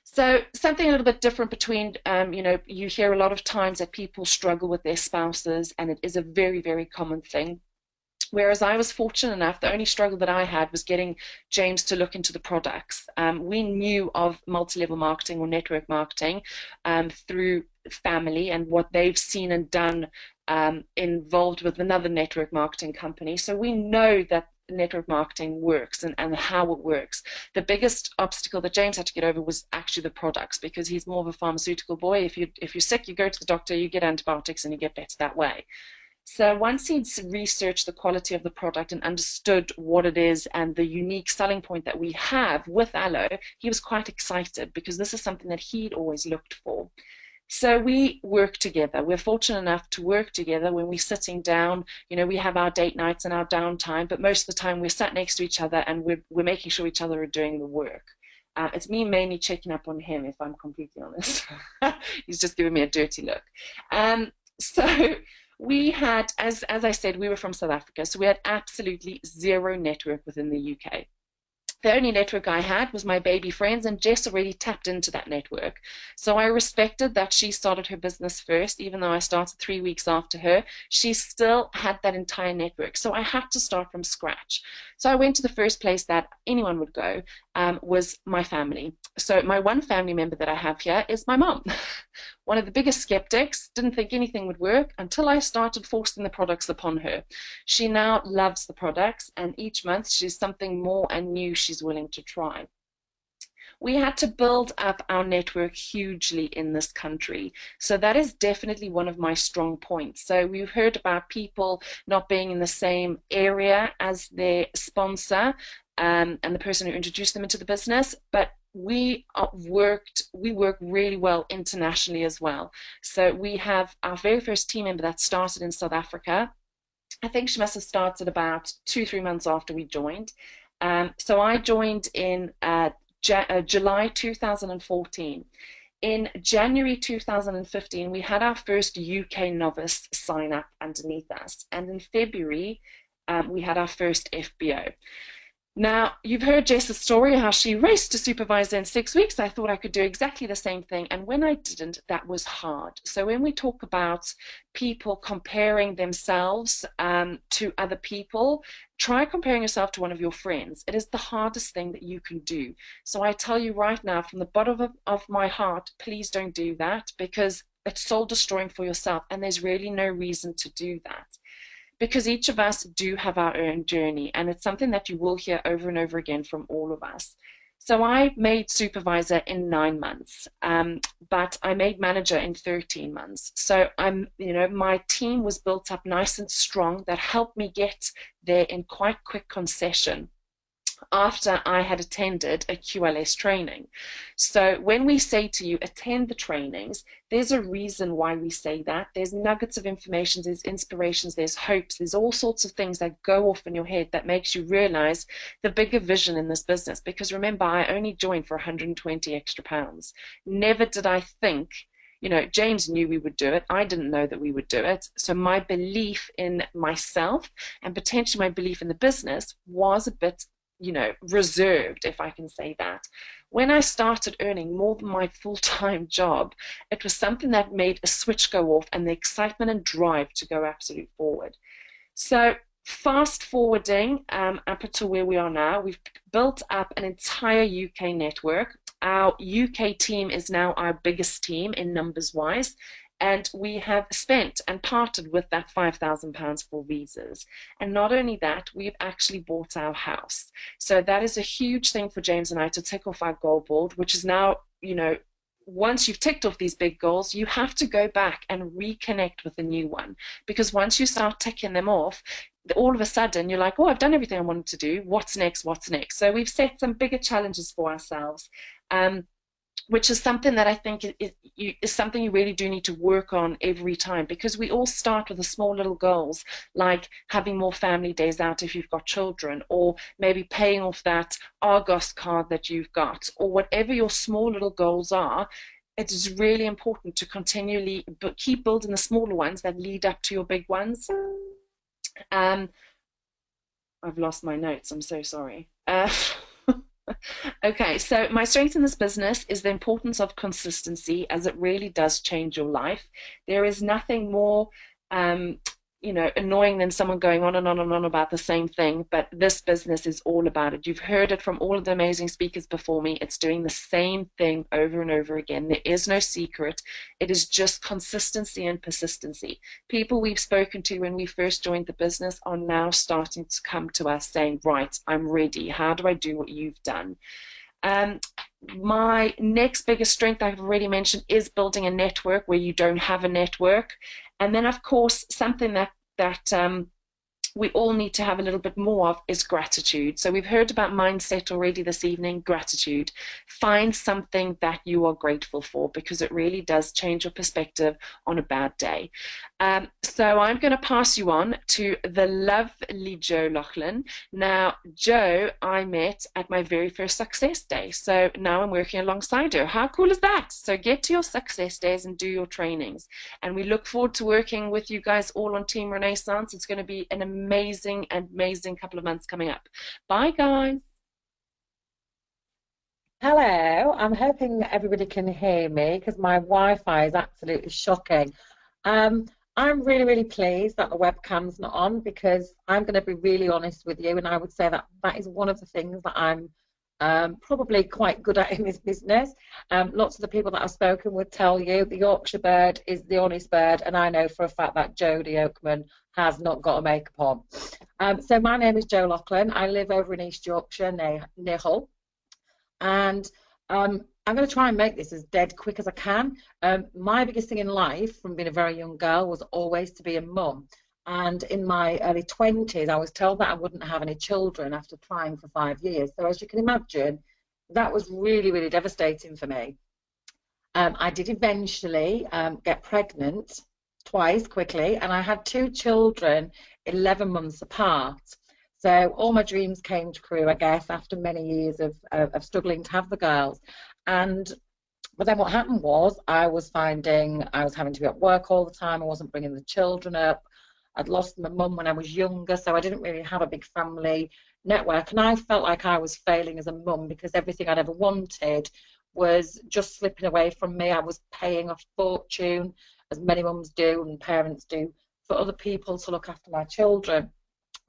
Speaker 6: So something a little bit different between, you know, you hear a lot of times that people struggle with their spouses, and it is a very, very common thing. Whereas I was fortunate enough, the only struggle that I had was getting James to look into the products. We knew of multi-level marketing or network marketing through family and what they've seen and done involved with another network marketing company. So we know that network marketing works and how it works. The biggest obstacle that James had to get over was actually the products, because he's more of a pharmaceutical boy. If you're sick, you go to the doctor, you get antibiotics, and you get better that way. So once he'd researched the quality of the product and understood what it is and the unique selling point that we have with Aloe, he was quite excited because this is something that he'd always looked for. So we work together. We're fortunate enough to work together when we're sitting down. You know, we have our date nights and our downtime, but most of the time we're sat next to each other and we're making sure each other are doing the work. It's me mainly checking up on him, if I'm completely honest. He's just giving me a dirty look. So we had, as I said, we were from South Africa, so we had absolutely zero network within the UK. The only network I had was my baby friends, and Jess already tapped into that network. So I respected that she started her business first, even though I started 3 weeks after her. She still had that entire network. So I had to start from scratch. So I went to the first place that anyone would go, was my family. So my one family member that I have here is my mom. One of the biggest skeptics, didn't think anything would work until I started forcing the products upon her. She now loves the products, and each month she's something more and new she's willing to try. We had to build up our network hugely in this country. So that is definitely one of my strong points. So we've heard about people not being in the same area as their sponsor and the person who introduced them into the business, but we work really well internationally as well. So we have our very first team member that started in South Africa. I think she must have started about 2-3 months after we joined. So I joined in July 2014. In January 2015, we had our first UK novice sign up underneath us. And in February, we had our first FBO. Now, you've heard Jess's story, how she raced to supervisor in 6 weeks. I thought I could do exactly the same thing. And when I didn't, that was hard. So when we talk about people comparing themselves to other people, try comparing yourself to one of your friends. It is the hardest thing that you can do. So I tell you right now, from the bottom of my heart, please don't do that, because it's soul destroying for yourself. And there's really no reason to do that, because each of us do have our own journey, and it's something that you will hear over and over again from all of us. So I made supervisor in 9 months, but I made manager in 13 months. So my team was built up nice and strong. That helped me get there in quite quick concession after I had attended a QLS training. So when we say to you, attend the trainings, there's a reason why we say that. There's nuggets of information, there's inspirations, there's hopes, there's all sorts of things that go off in your head that makes you realize the bigger vision in this business. Because remember, I only joined for 120 extra pounds. Never did I think, James knew we would do it. I didn't know that we would do it. So my belief in myself and potentially my belief in the business was a bit you know, reserved, if I can say that. When I started earning more than my full-time job, it was something that made a switch go off and the excitement and drive to go absolute forward. So fast forwarding up until where we are now, we've built up an entire UK network. Our UK team is now our biggest team in numbers wise, and we have spent and parted with that £5,000 for visas. And not only that, we've actually bought our house. So that is a huge thing for James and I to tick off our goal board, which is now, you know, once you've ticked off these big goals, you have to go back and reconnect with a new one. Because once you start ticking them off, all of a sudden you're like, oh, I've done everything I wanted to do. What's next? What's next? So we've set some bigger challenges for ourselves. Which is something that I think is something you really do need to work on every time, because we all start with the small little goals, like having more family days out if you've got children, or maybe paying off that Argos card that you've got, or whatever your small little goals are. It is really important to continually keep building the smaller ones that lead up to your big ones. I've lost my notes, I'm so sorry. Okay, so my strength in this business is the importance of consistency, as it really does change your life. There is nothing more you know, annoying than someone going on and on and on about the same thing, but this business is all about it. You've heard it from all of the amazing speakers before me. It's doing the same thing over and over again. There is no secret. It is just consistency and persistency. People we've spoken to when we first joined the business are now starting to come to us saying, right, I'm ready. How do I do what you've done? My next biggest strength, I've already mentioned, is building a network where you don't have a network. And then, of course, something that we all need to have a little bit more of is gratitude. So we've heard about mindset already this evening, gratitude. Find something that you are grateful for, because it really does change your perspective on a bad day. So I'm going to pass you on to the lovely Jo Loughlin. Now, Jo, I met at my very first success day. So now I'm working alongside her. How cool is that? So get to your success days and do your trainings. And we look forward to working with you guys all on Team Renaissance. It's going to be an amazing couple of months coming up. Bye, guys.
Speaker 7: Hello, I'm hoping everybody can hear me because my Wi-Fi is absolutely shocking. I'm really, really pleased that the webcam's not on, because I'm going to be really honest with you, and I would say that that is one of the things that I'm probably quite good at in this business. Lots of the people that I've spoken would tell you the Yorkshire bird is the honest bird, and I know for a fact that Jodie Oakman has not got a makeup on. So my name is Jo Loughlin. I live over in East Yorkshire, near Hull, and I'm going to try and make this as dead quick as I can. My biggest thing in life, from being a very young girl, was always to be a mum. And in my early 20s, I was told that I wouldn't have any children after trying for 5 years. So as you can imagine, that was really, really devastating for me. I did eventually get pregnant twice quickly, and I had 2 children 11 months apart. So all my dreams came true, I guess, after many years of struggling to have the girls. But then what happened was I was finding I was having to be at work all the time. I wasn't bringing the children up. I'd lost my mum when I was younger, so I didn't really have a big family network. And I felt like I was failing as a mum, because everything I'd ever wanted was just slipping away from me. I was paying a fortune, as many mums do and parents do, for other people to look after my children.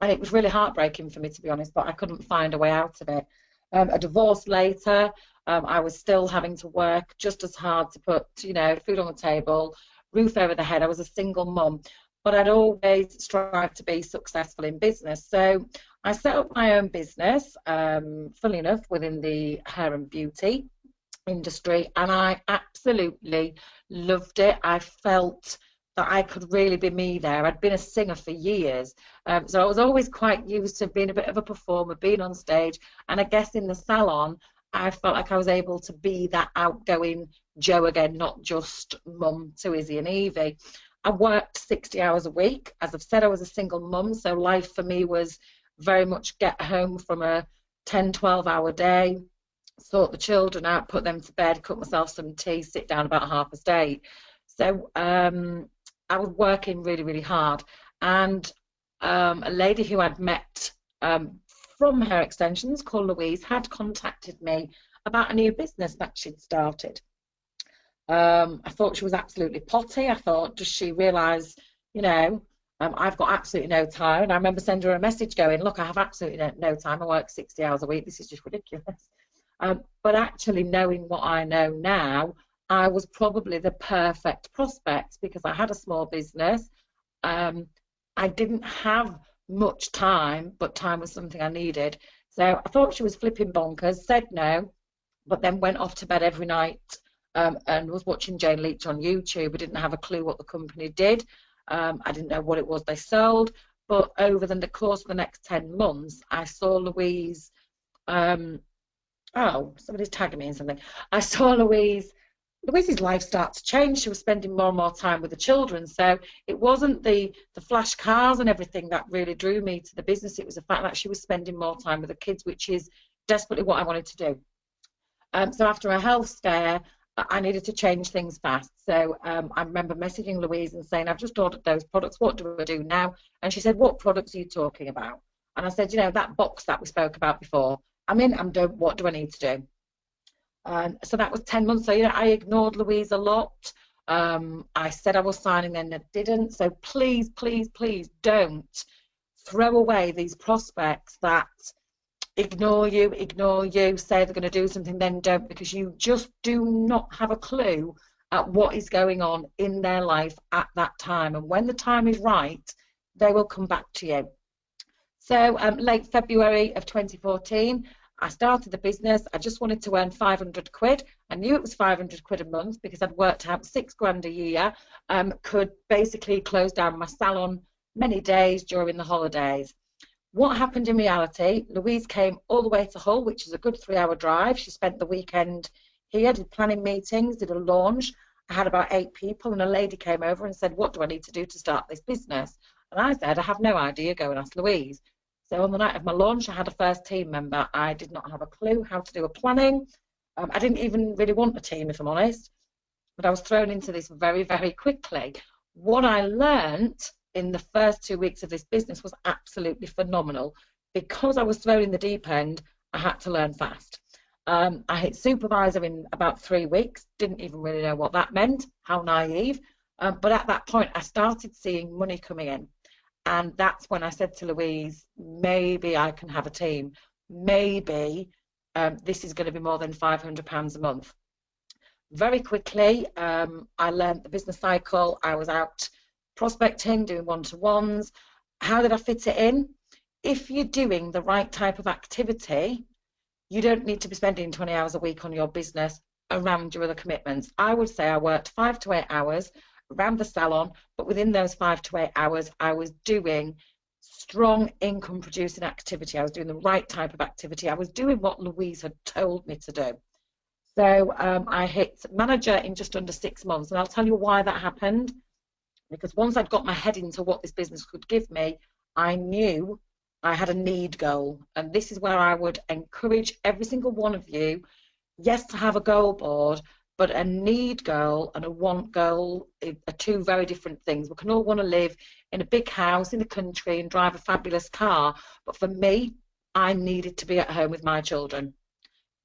Speaker 7: And it was really heartbreaking for me, to be honest, but I couldn't find a way out of it. A divorce later, I was still having to work just as hard to put, you know, food on the table, roof over the head. I was a single mum, but I'd always strived to be successful in business. So I set up my own business, funnily enough, within the hair and beauty industry, and I absolutely loved it. I felt that I could really be me there. I'd been a singer for years, so I was always quite used to being a bit of a performer, being on stage, and I guess in the salon I felt like I was able to be that outgoing Jo again, not just mum to Izzy and Evie. I worked 60 hours a week. As I've said, I was a single mum, so life for me was very much get home from a 10-12 hour day, sort the children out, put them to bed, cook myself some tea, sit down about 8:30. So I was working really, really hard. And a lady who I'd met from Hair Extensions called Louise had contacted me about a new business that she'd started. I thought she was absolutely potty. I thought, does she realise, you know, I've got absolutely no time. And I remember sending her a message going, look, I have absolutely no time. I work 60 hours a week. This is just ridiculous. But actually knowing what I know now, I was probably the perfect prospect because I had a small business. I didn't have much time, but time was something I needed. So I thought she was flipping bonkers, said no, but then went off to bed every night and was watching Jane Leach on YouTube. I didn't have a clue what the company did. I didn't know what it was they sold. But over the course of the next 10 months, I saw Louise. Oh, somebody's tagging me in something. I saw Louise's life start to change. She was spending more and more time with the children. So it wasn't the flash cars and everything that really drew me to the business. It was the fact that she was spending more time with the kids, which is desperately what I wanted to do. So after a health scare, I needed to change things fast. So I remember messaging Louise and saying, I've just ordered those products. What do I do now? And she said, what products are you talking about? And I said, you know, that box that we spoke about before. I'm in, I'm done. What do I need to do? So that was 10 months. So, you know, I ignored Louise a lot. I said I was signing and I didn't. So please, please, please don't throw away these prospects that ignore you, say they're going to do something, then don't, because you just do not have a clue at what is going on in their life at that time. And when the time is right, they will come back to you. So late February of 2014, I started the business. I just wanted to earn 500 quid. I knew it was 500 quid a month because I'd worked out 6 grand a year, could basically close down my salon many days during the holidays. What happened in reality, Louise came all the way to Hull, which is a good 3-hour drive. She spent the weekend here, did planning meetings, did a launch. I had about 8 people, and a lady came over and said, what do I need to do to start this business? And I said, I have no idea, go and ask Louise. So on the night of my launch, I had a first team member. I did not have a clue how to do a planning. I didn't even really want a team, if I'm honest, but I was thrown into this very, very quickly. What I learnt in the first 2 weeks of this business was absolutely phenomenal. Because I was thrown in the deep end, I had to learn fast. I hit supervisor in about 3 weeks, didn't even really know what that meant, how naive. But at that point, I started seeing money coming in. And that's when I said to Louise, maybe I can have a team. Maybe this is going to be more than £500 a month. Very quickly, I learned the business cycle. I was out prospecting, doing one-to-ones. How did I fit it in? If you're doing the right type of activity, you don't need to be spending 20 hours a week on your business around your other commitments. I would say I worked 5 to 8 hours around the salon, but within those 5 to 8 hours, I was doing strong income producing activity. I was doing the right type of activity. I was doing what Louise had told me to do. So I hit manager in just under 6 months, and I'll tell you why that happened. Because once I'd got my head into what this business could give me, I knew I had a need goal. And this is where I would encourage every single one of you, yes, to have a goal board, but a need goal and a want goal are 2 very different things. We can all want to live in a big house in the country and drive a fabulous car. But for me, I needed to be at home with my children.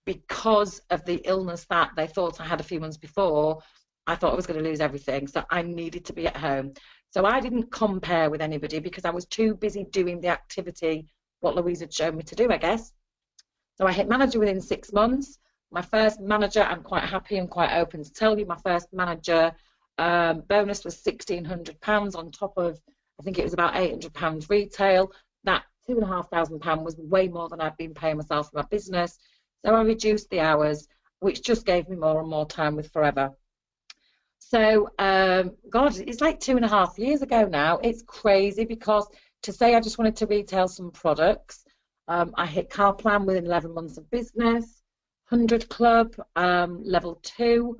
Speaker 7: Because of the illness that they thought I had a few months before, I thought I was going to lose everything, so I needed to be at home. So I didn't compare with anybody because I was too busy doing the activity, what Louise had shown me to do, I guess. So I hit manager within 6 months. My first manager, I'm quite happy and quite open to tell you, my first manager bonus was £1,600 on top of, I think it was about £800 retail. That £2,500 was way more than I'd been paying myself for my business. So I reduced the hours, which just gave me more and more time with Forever. So, God, it's like 2.5 years ago now. It's crazy because to say I just wanted to retail some products, I hit car plan within 11 months of business, 100 Club, level 2.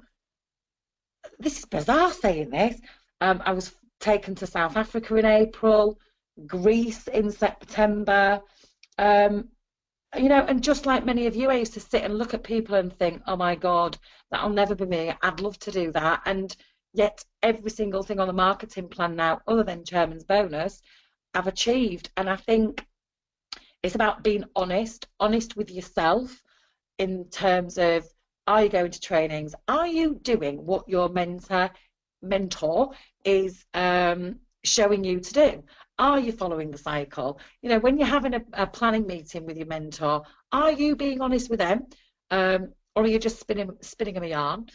Speaker 7: This is bizarre saying this. I was taken to South Africa in April, Greece in September. You know, and just like many of you, I used to sit and look at people and think, oh my God, that'll never be me. I'd love to do that. And yet every single thing on the marketing plan now, other than chairman's bonus, I've achieved. And I think It's about being honest with yourself in terms of, are you going to trainings? Are you doing what your mentor is showing you to do? Are you following the cycle? You know, when you're having a planning meeting with your mentor, are you being honest with them? Or are you just spinning them a yarn?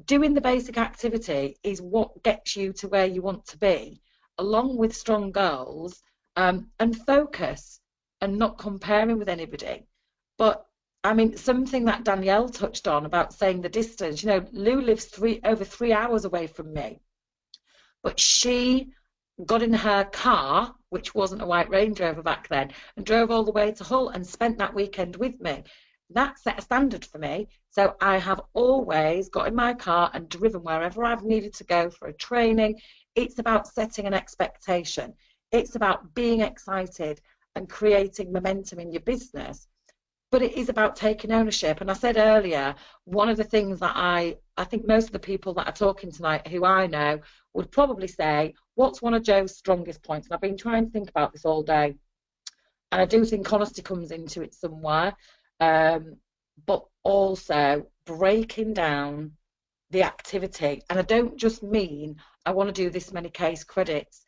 Speaker 7: Doing the basic activity is what gets you to where you want to be, along with strong goals, and focus and not comparing with anybody. But I mean, something that Danielle touched on about saying the distance, you know, Lou lives over 3 hours away from me, but she got in her car, which wasn't a white Range Rover back then, and drove all the way to Hull and spent that weekend with me. That set a standard for me. So I have always got in my car and driven wherever I've needed to go for a training. It's about setting an expectation. It's about being excited and creating momentum in your business. But it is about taking ownership. And I said earlier, one of the things that I think most of the people that are talking tonight who I know would probably say, what's one of Joe's strongest points? And I've been trying to think about this all day. And I do think honesty comes into it somewhere. But also breaking down the activity. And I don't just mean I want to do this many case credits.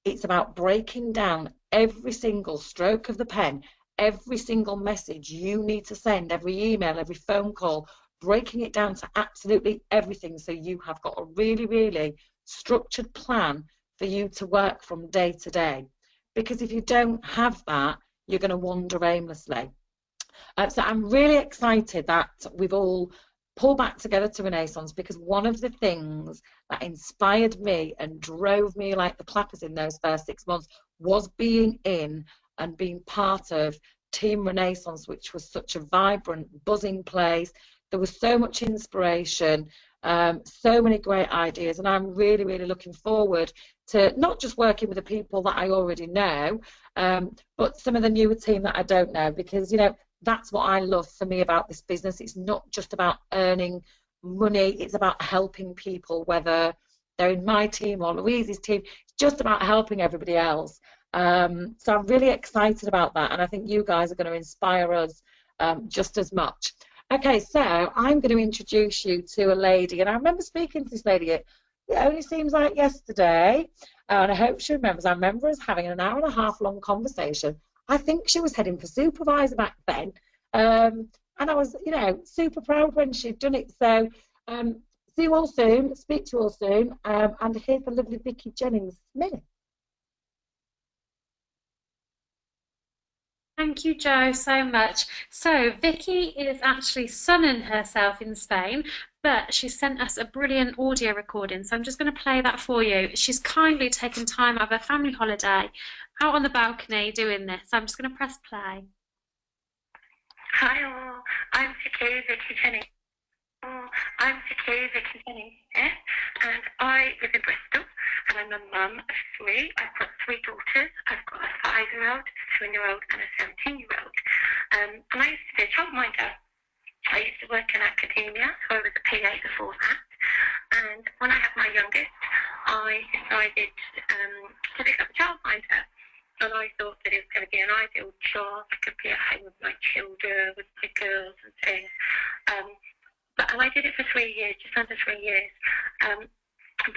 Speaker 7: It's about breaking down every single stroke of the pen, every single message you need to send, every email, every phone call, breaking it down to absolutely everything, so you have got a really, really structured plan for you to work from day to day. Because if you don't have that, you're going to wander aimlessly. So I'm really excited that we've all pulled back together to Renaissance, because one of the things that inspired me and drove me like the clappers in those first 6 months was being in and being part of Team Renaissance, which was such a vibrant, buzzing place. There was so much inspiration, so many great ideas, and I'm really, really looking forward to not just working with the people that I already know, but some of the newer team that I don't know, because, you know, that's what I love for me about this business. It's not just about earning money, it's about helping people, whether they're in my team or Louise's team. It's just about helping everybody else. So I'm really excited about that, and I think you guys are going to inspire us just as much. Okay, so I'm going to introduce you to a lady, and I remember speaking to this lady, it only seems like yesterday, and I hope she remembers. I remember us having an hour and a half long conversation. I think she was heading for supervisor back then, and I was, you know, super proud when she'd done it. So see you all soon, speak to you all soon, and here's the lovely Vicky Jennings-Smith.
Speaker 1: Thank you, Joe, so much. So Vicky is actually sunning herself in Spain, but she sent us a brilliant audio recording. So I'm just going to play that for you. She's kindly taken time out of her family holiday out on the balcony doing this. So I'm just going to press play.
Speaker 8: Hi all, I'm Vicky Jennings. Here, and I live in Bristol, and I'm a mum of 3. I've got 3 daughters. I've got a 5-year-old, a 7-year-old, and a 17-year-old. And I used to be a childminder. I used to work in academia, so I was a PA before that. And when I had my youngest, I decided to pick up a childminder. And I thought that it was going to be an ideal job. I could be at home with my children, with my girls and things. And I did it for 3 years, just under 3 years.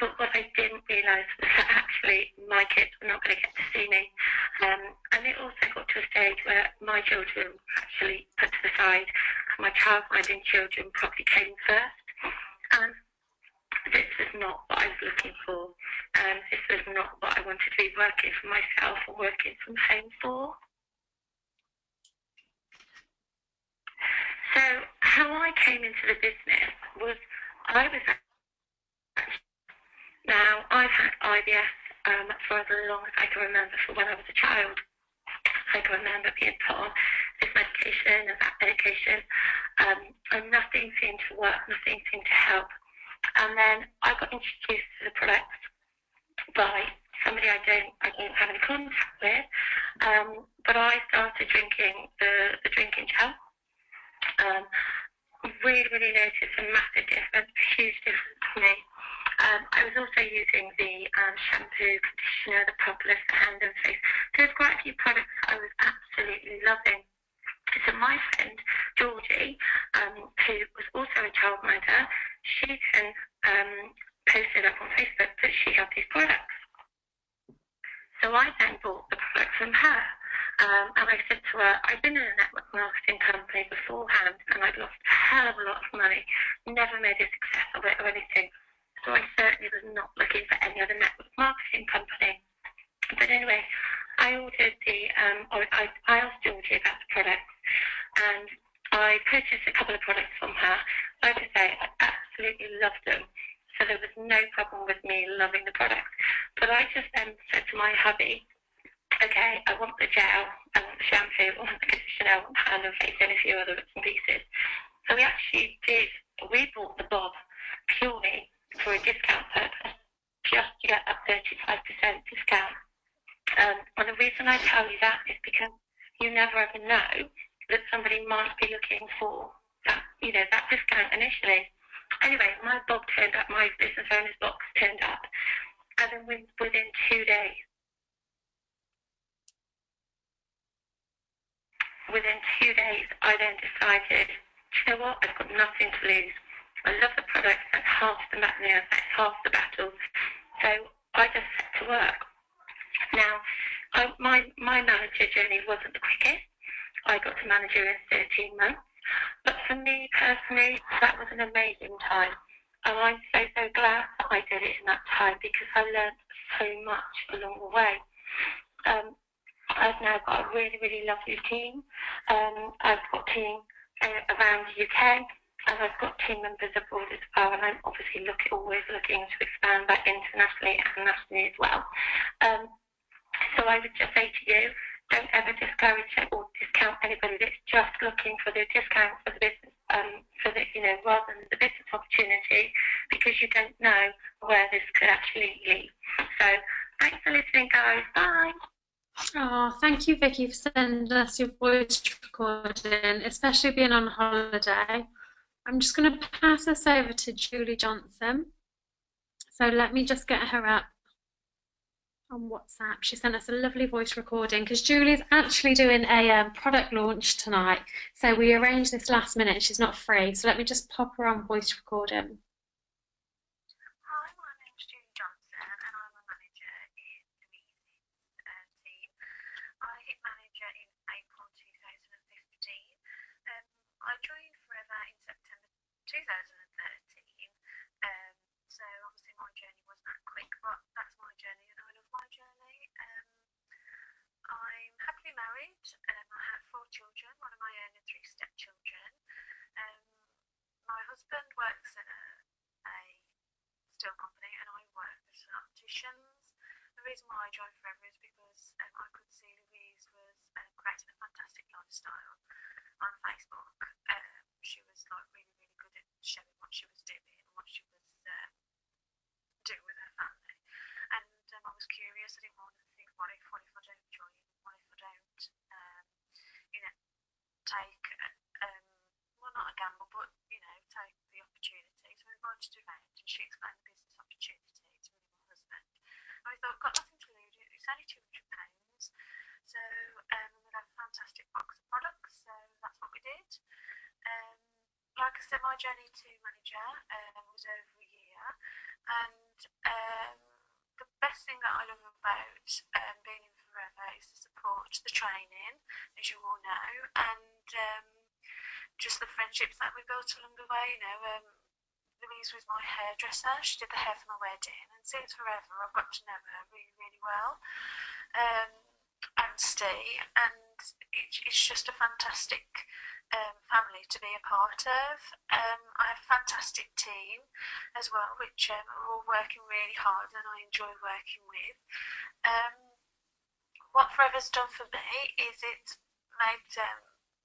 Speaker 8: But what I didn't realise was that actually my kids were not going to get to see me. And it also got to a stage where my children were actually put to the side, and my childminding children probably came first. And this was not what I was looking for. This was not what I wanted to be working for myself or working from home for. So how I came into the business was now I've had IBS for as long as I can remember, for when I was a child. I can remember being put on this medication and that medication, and nothing seemed to work, nothing seemed to help. And then I got introduced to the products by somebody I don't have any contact with, but I started drinking the drinking gel. Really, really noticed a massive difference, a huge difference to me. I was also using the shampoo, conditioner, the Propolis, the hand and face. There's quite a few products I was absolutely loving. So my friend Georgie, who was also a child mother, she then posted up on Facebook that she had these products. So I then bought the product from her. And I said to her, I'd been in a network marketing company beforehand and I'd lost a hell of a lot of money, never made a success of it or anything. So I certainly was not looking for any other network marketing company. But anyway, I ordered I asked Georgie about the products and I purchased a couple of products from her. Like I say, I absolutely loved them. So there was no problem with me loving the product. But I just then said to my hubby, okay, I want the gel, I want the shampoo, I want the conditioner, I want the hand and face, and a few other bits and pieces. So we bought the Bob purely for a discount purpose, just to get that 35% discount. And the reason I tell you that is because you never ever know that somebody might be looking for that, that discount initially. Anyway, my Bob turned up, my business owner's box turned up, and then within 2 days, I then decided, you know what, I've got nothing to lose. I love the product, that's half the battle. So I just set to work. Now, my manager journey wasn't the quickest. I got to manager in 13 months. But for me personally, that was an amazing time. And I'm so glad that I did it in that time because I learned so much along the way. I've now got a really, really lovely team. I've got a team around the UK, and I've got team members abroad as well, and I'm obviously always looking to expand that internationally and nationally as well. So I would just say to you, don't ever discourage or discount anybody that's just looking for the discount for the business, rather than the business opportunity, because you don't know where this could actually lead. So thanks for listening, guys. Bye.
Speaker 1: Oh, thank you, Vicky, for sending us your voice recording, especially being on holiday. I'm just going to pass this over to Julie Johnson. So let me just get her up on WhatsApp. She sent us a lovely voice recording because Julie's actually doing a product launch tonight. So we arranged this last minute and she's not free. So let me just pop her on voice recording.
Speaker 9: Hi, my name's Julie Johnson and I'm a manager in Louise's team. I hit manager in April 2015. I joined Forever in September 2013. So obviously my journey wasn't that quick, but that's my journey and I love my journey. I'm happily married. I have 4 children, one of my own and 3 stepchildren. My husband works at a steel company and I work as an opticians. The reason why I joined Forever is because I could see Louise was creating a fantastic lifestyle on Facebook. She was really, really good at showing what she was doing and what she was doing with her family. And I was curious. I didn't want to think, what if I don't join? What if I don't, take, well, not a gamble, but, take the opportunity. So we wanted to rent and she explained the business opportunity to me and my husband. And we thought, got nothing to lose, it's only £200. So we'd have a fantastic box of products, so that's what we did. Like I said, my journey to manager was over a year, and the best thing that I love about being in Forever is the support, the training, as you all know, and just the friendships that we built along the way. Louise was my hairdresser, she did the hair for my wedding, and since Forever I've got to know her really, really well. And Steve, and it's just a fantastic family to be a part of. I have a fantastic team as well, which are all working really hard and I enjoy working with. What Forever's done for me is it's made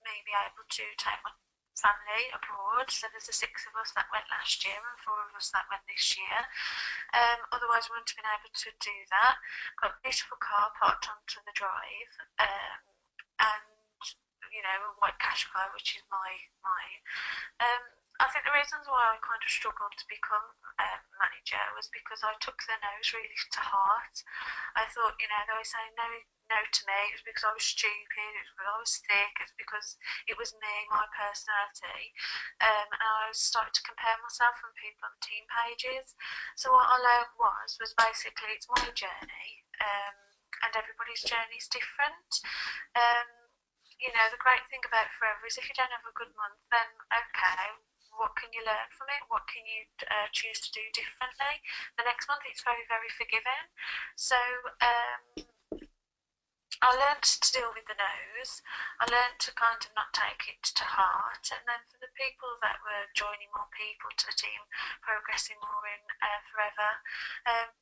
Speaker 9: me be able to take my family abroad. So there's 6 of us that went last year and 4 of us that went this year. Otherwise we wouldn't have been able to do that. Got a beautiful car parked onto the drive, and you know, White Qashqai, which is my I think the reasons why I kind of struggled to become manager was because I took the no's really to heart. I thought, you know, they were saying no to me. It was because I was stupid. It was because I was thick. It was because it was me, my personality. And I started to compare myself from people on the team pages. So what I learned was basically it's my journey, and everybody's journey is different. You know, the great thing about Forever is if you don't have a good month, then okay, what can you learn from it? What can you choose to do differently? The next month it's very, very forgiving. So I learned to deal with the no's. I learned to kind of not take it to heart. And then for the people that were joining more people to the team, progressing more in Forever,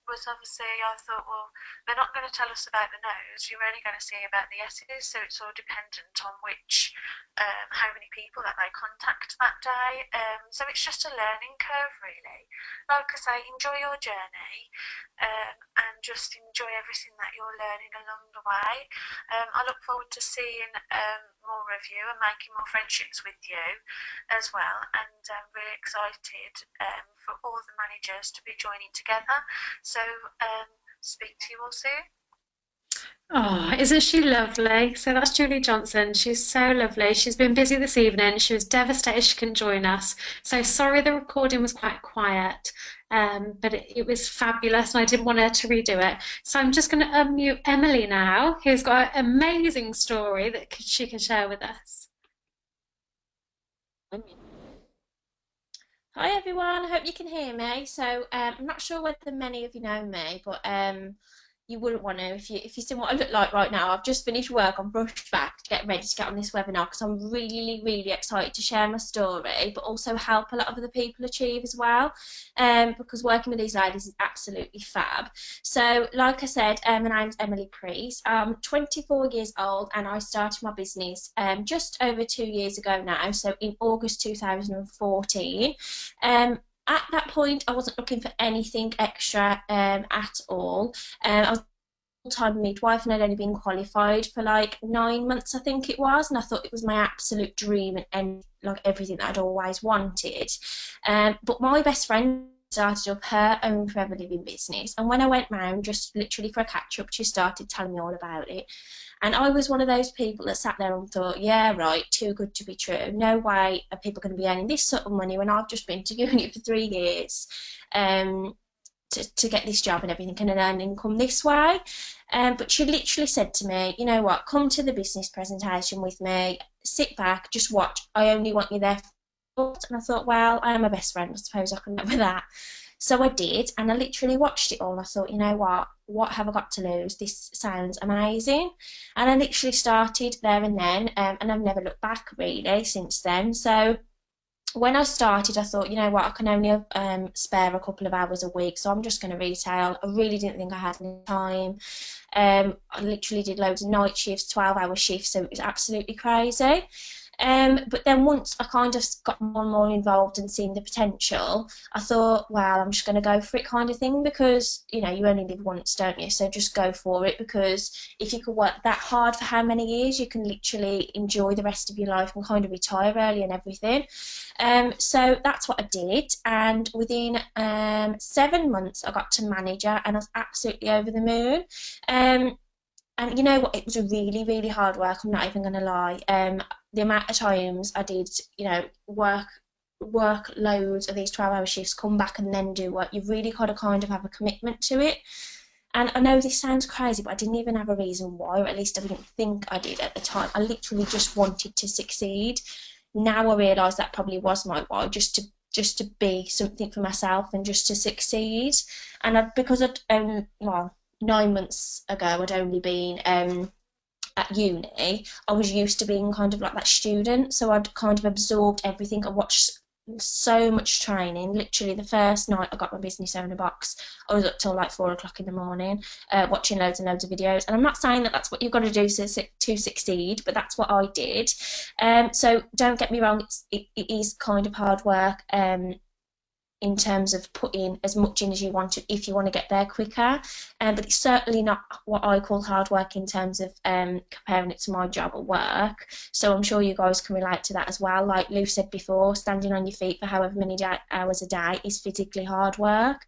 Speaker 9: was obviously, I thought, well, they're not going to tell us about the no's. You're only going to see about the yeses. So it's all dependent on which, how many people that they contact that day. So it's just a learning curve, really. Like I say, enjoy your journey, and just enjoy everything that you're learning along the way. I look forward to seeing more of you and making more friendships with you as well, and I'm really excited for all the managers to be joining together. So speak to you all soon.
Speaker 1: Oh, isn't she lovely? So that's Julie Johnson. She's so lovely. She's been busy this evening. She was devastated she couldn't join us. So sorry the recording was quite quiet, but it was fabulous and I didn't want her to redo it. So I'm just going to unmute Emily now, who's got an amazing story that she can share with us.
Speaker 10: Hi everyone, I hope you can hear me. So I'm not sure whether many of you know me, but you wouldn't want to if you see what I look like right now. I've just finished work, I'm rushed back to get ready to get on this webinar because I'm really, really excited to share my story, but also help a lot of other people achieve as well, because working with these ladies is absolutely fab. So like I said, my name's Emily Priest. I'm 24 years old and I started my business just over 2 years ago now, so in August 2014. At that point, I wasn't looking for anything extra at all. I was a full-time midwife and I'd only been qualified for like 9 months, I think it was, and I thought it was my absolute dream and like everything that I'd always wanted. But my best friend started up her own Forever Living business, and when I went round just literally for a catch-up, she started telling me all about it. And I was one of those people that sat there and thought, yeah, right, too good to be true. No way are people going to be earning this sort of money when I've just been to uni for 3 years to get this job and everything and earn income this way. But she literally said to me, you know what, come to the business presentation with me, sit back, just watch. I only want you there for it. And I thought, well, I am my best friend, I suppose I can live with that. So I did, and I literally watched it all. I thought, you know what have I got to lose? This sounds amazing. And I literally started there and then, and I've never looked back really since then. So when I started, I thought, you know what, I can only spare a couple of hours a week, so I'm just going to retail. I really didn't think I had any time. I literally did loads of night shifts, 12-hour shifts, so it was absolutely crazy. But then once I kind of got more and more involved and seen the potential, I thought, well, I'm just going to go for it kind of thing, because, you know, you only live once, don't you? So just go for it, because if you could work that hard for how many years, you can literally enjoy the rest of your life and kind of retire early and everything. So that's what I did, and within 7 months I got to manager, and I was absolutely over the moon. And you know what, it was a really, really hard work, I'm not even going to lie. The amount of times I did, you know, work loads of these 12-hour shifts, come back and then do work, you've really got to kind of have a commitment to it. And I know this sounds crazy, but I didn't even have a reason why, or at least I didn't think I did at the time. I literally just wanted to succeed. Now I realise that probably was my why, just to be something for myself and just to succeed. And because I'd, well, 9 months ago I'd only been at uni, I was used to being kind of like that student, so I'd kind of absorbed everything. I watched so much training. Literally the first night I got my business owner box, I was up till like 4 o'clock in the morning watching loads and loads of videos. And I'm not saying that that's what you've got to do to succeed, but that's what I did. So don't get me wrong, it is kind of hard work. in terms of putting as much in as you want to if you want to get there quicker. But it's certainly not what I call hard work in terms of comparing it to my job at work. So I'm sure you guys can relate to that as well. Like Lou said before, standing on your feet for however many hours a day is physically hard work.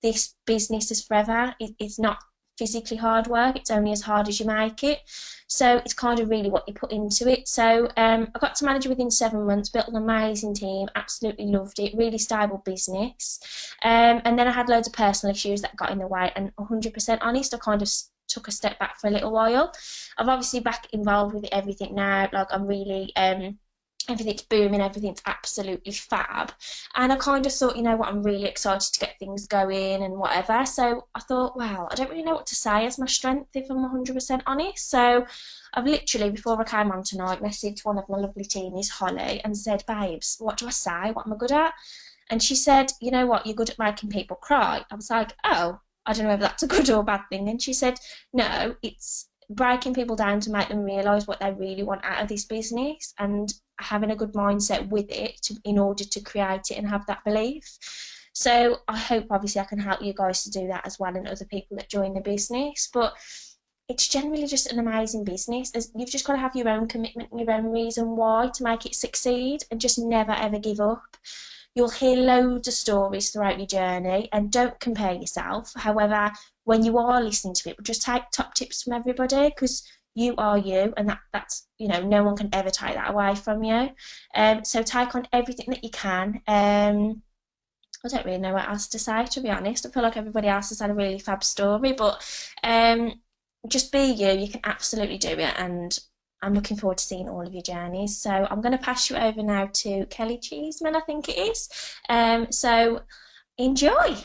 Speaker 10: This business is forever. It's not physically hard work, it's only as hard as you make it. So it's kind of really what you put into it. So I got to manager within 7 months, built an amazing team, absolutely loved it, really stable business. And then I had loads of personal issues that got in the way, and 100% honest, I kind of took a step back for a little while. I'm obviously back involved with everything now, like I'm really everything's booming, everything's absolutely fab. And I kind of thought, you know what, I'm really excited to get things going and whatever. So I thought, well, I don't really know what to say as my strength, if I'm 100% honest. So I've literally, before I came on tonight, messaged one of my lovely teenies, Holly, and said, babes, what do I say? What am I good at? And she said, you know what, you're good at making people cry. I was like, oh, I don't know if that's a good or bad thing. And she said, no, it's breaking people down to make them realise what they really want out of this business, and having a good mindset with it in order to create it and have that belief. So I hope obviously I can help you guys to do that as well, and other people that join the business. But it's generally just an amazing business. You've just got to have your own commitment and your own reason why to make it succeed, and just never ever give up. You'll hear loads of stories throughout your journey, and don't compare yourself. However, when you are listening to it, just take top tips from everybody, because you are you, and that's, you know, no one can ever take that away from you. So take on everything that you can. I don't really know what else to say, to be honest. I feel like everybody else has had a really fab story, but just be you. You can absolutely do it, and I'm looking forward to seeing all of your journeys. So I'm going to pass you over now to Kelly Cheeseman, I think it is. So enjoy.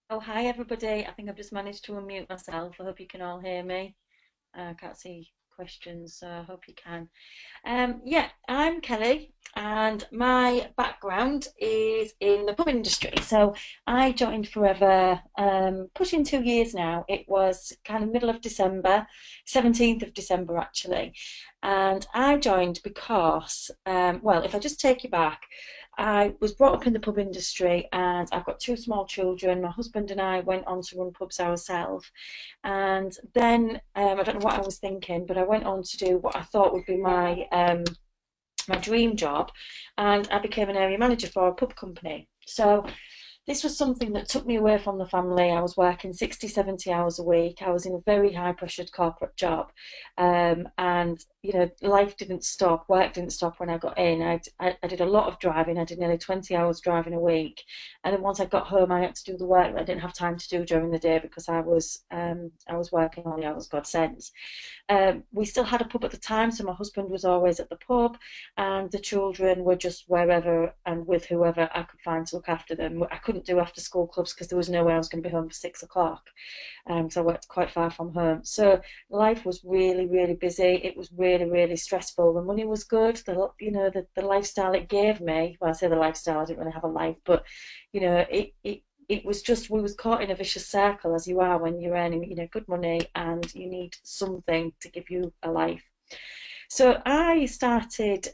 Speaker 11: Oh, hi everybody. I think I've just managed to unmute myself. I hope you can all hear me. I can't see questions, so I hope you can. Yeah, I'm Kelly, and my background is in the pub industry. So I joined Forever pushing 2 years now. It was kind of middle of December, 17th of December actually. And I joined because, well, if I just take you back, I was brought up in the pub industry, and I've got 2 small children. My husband and I went on to run pubs ourselves, and then I don't know what I was thinking, but I went on to do what I thought would be my my dream job, and I became an area manager for a pub company. So this was something that took me away from the family. I was working 60, 70 hours a week. I was in a very high-pressured corporate job, and you know, life didn't stop, work didn't stop when I got in. I did a lot of driving. I did nearly 20 hours driving a week, and then once I got home, I had to do the work that I didn't have time to do during the day because I was working all the hours God sends. We still had a pub at the time, so my husband was always at the pub, and the children were just wherever and with whoever I could find to look after them. I couldn't do after school clubs because there was no way I was going to be home for 6 o'clock, so I worked quite far from home. So life was really, really busy. It was really, really stressful. The money was good. The lifestyle it gave me. Well, I say the lifestyle. I didn't really have a life, but you know, it was just, we was caught in a vicious circle, as you are when you're earning, you know, good money and you need something to give you a life. So I started.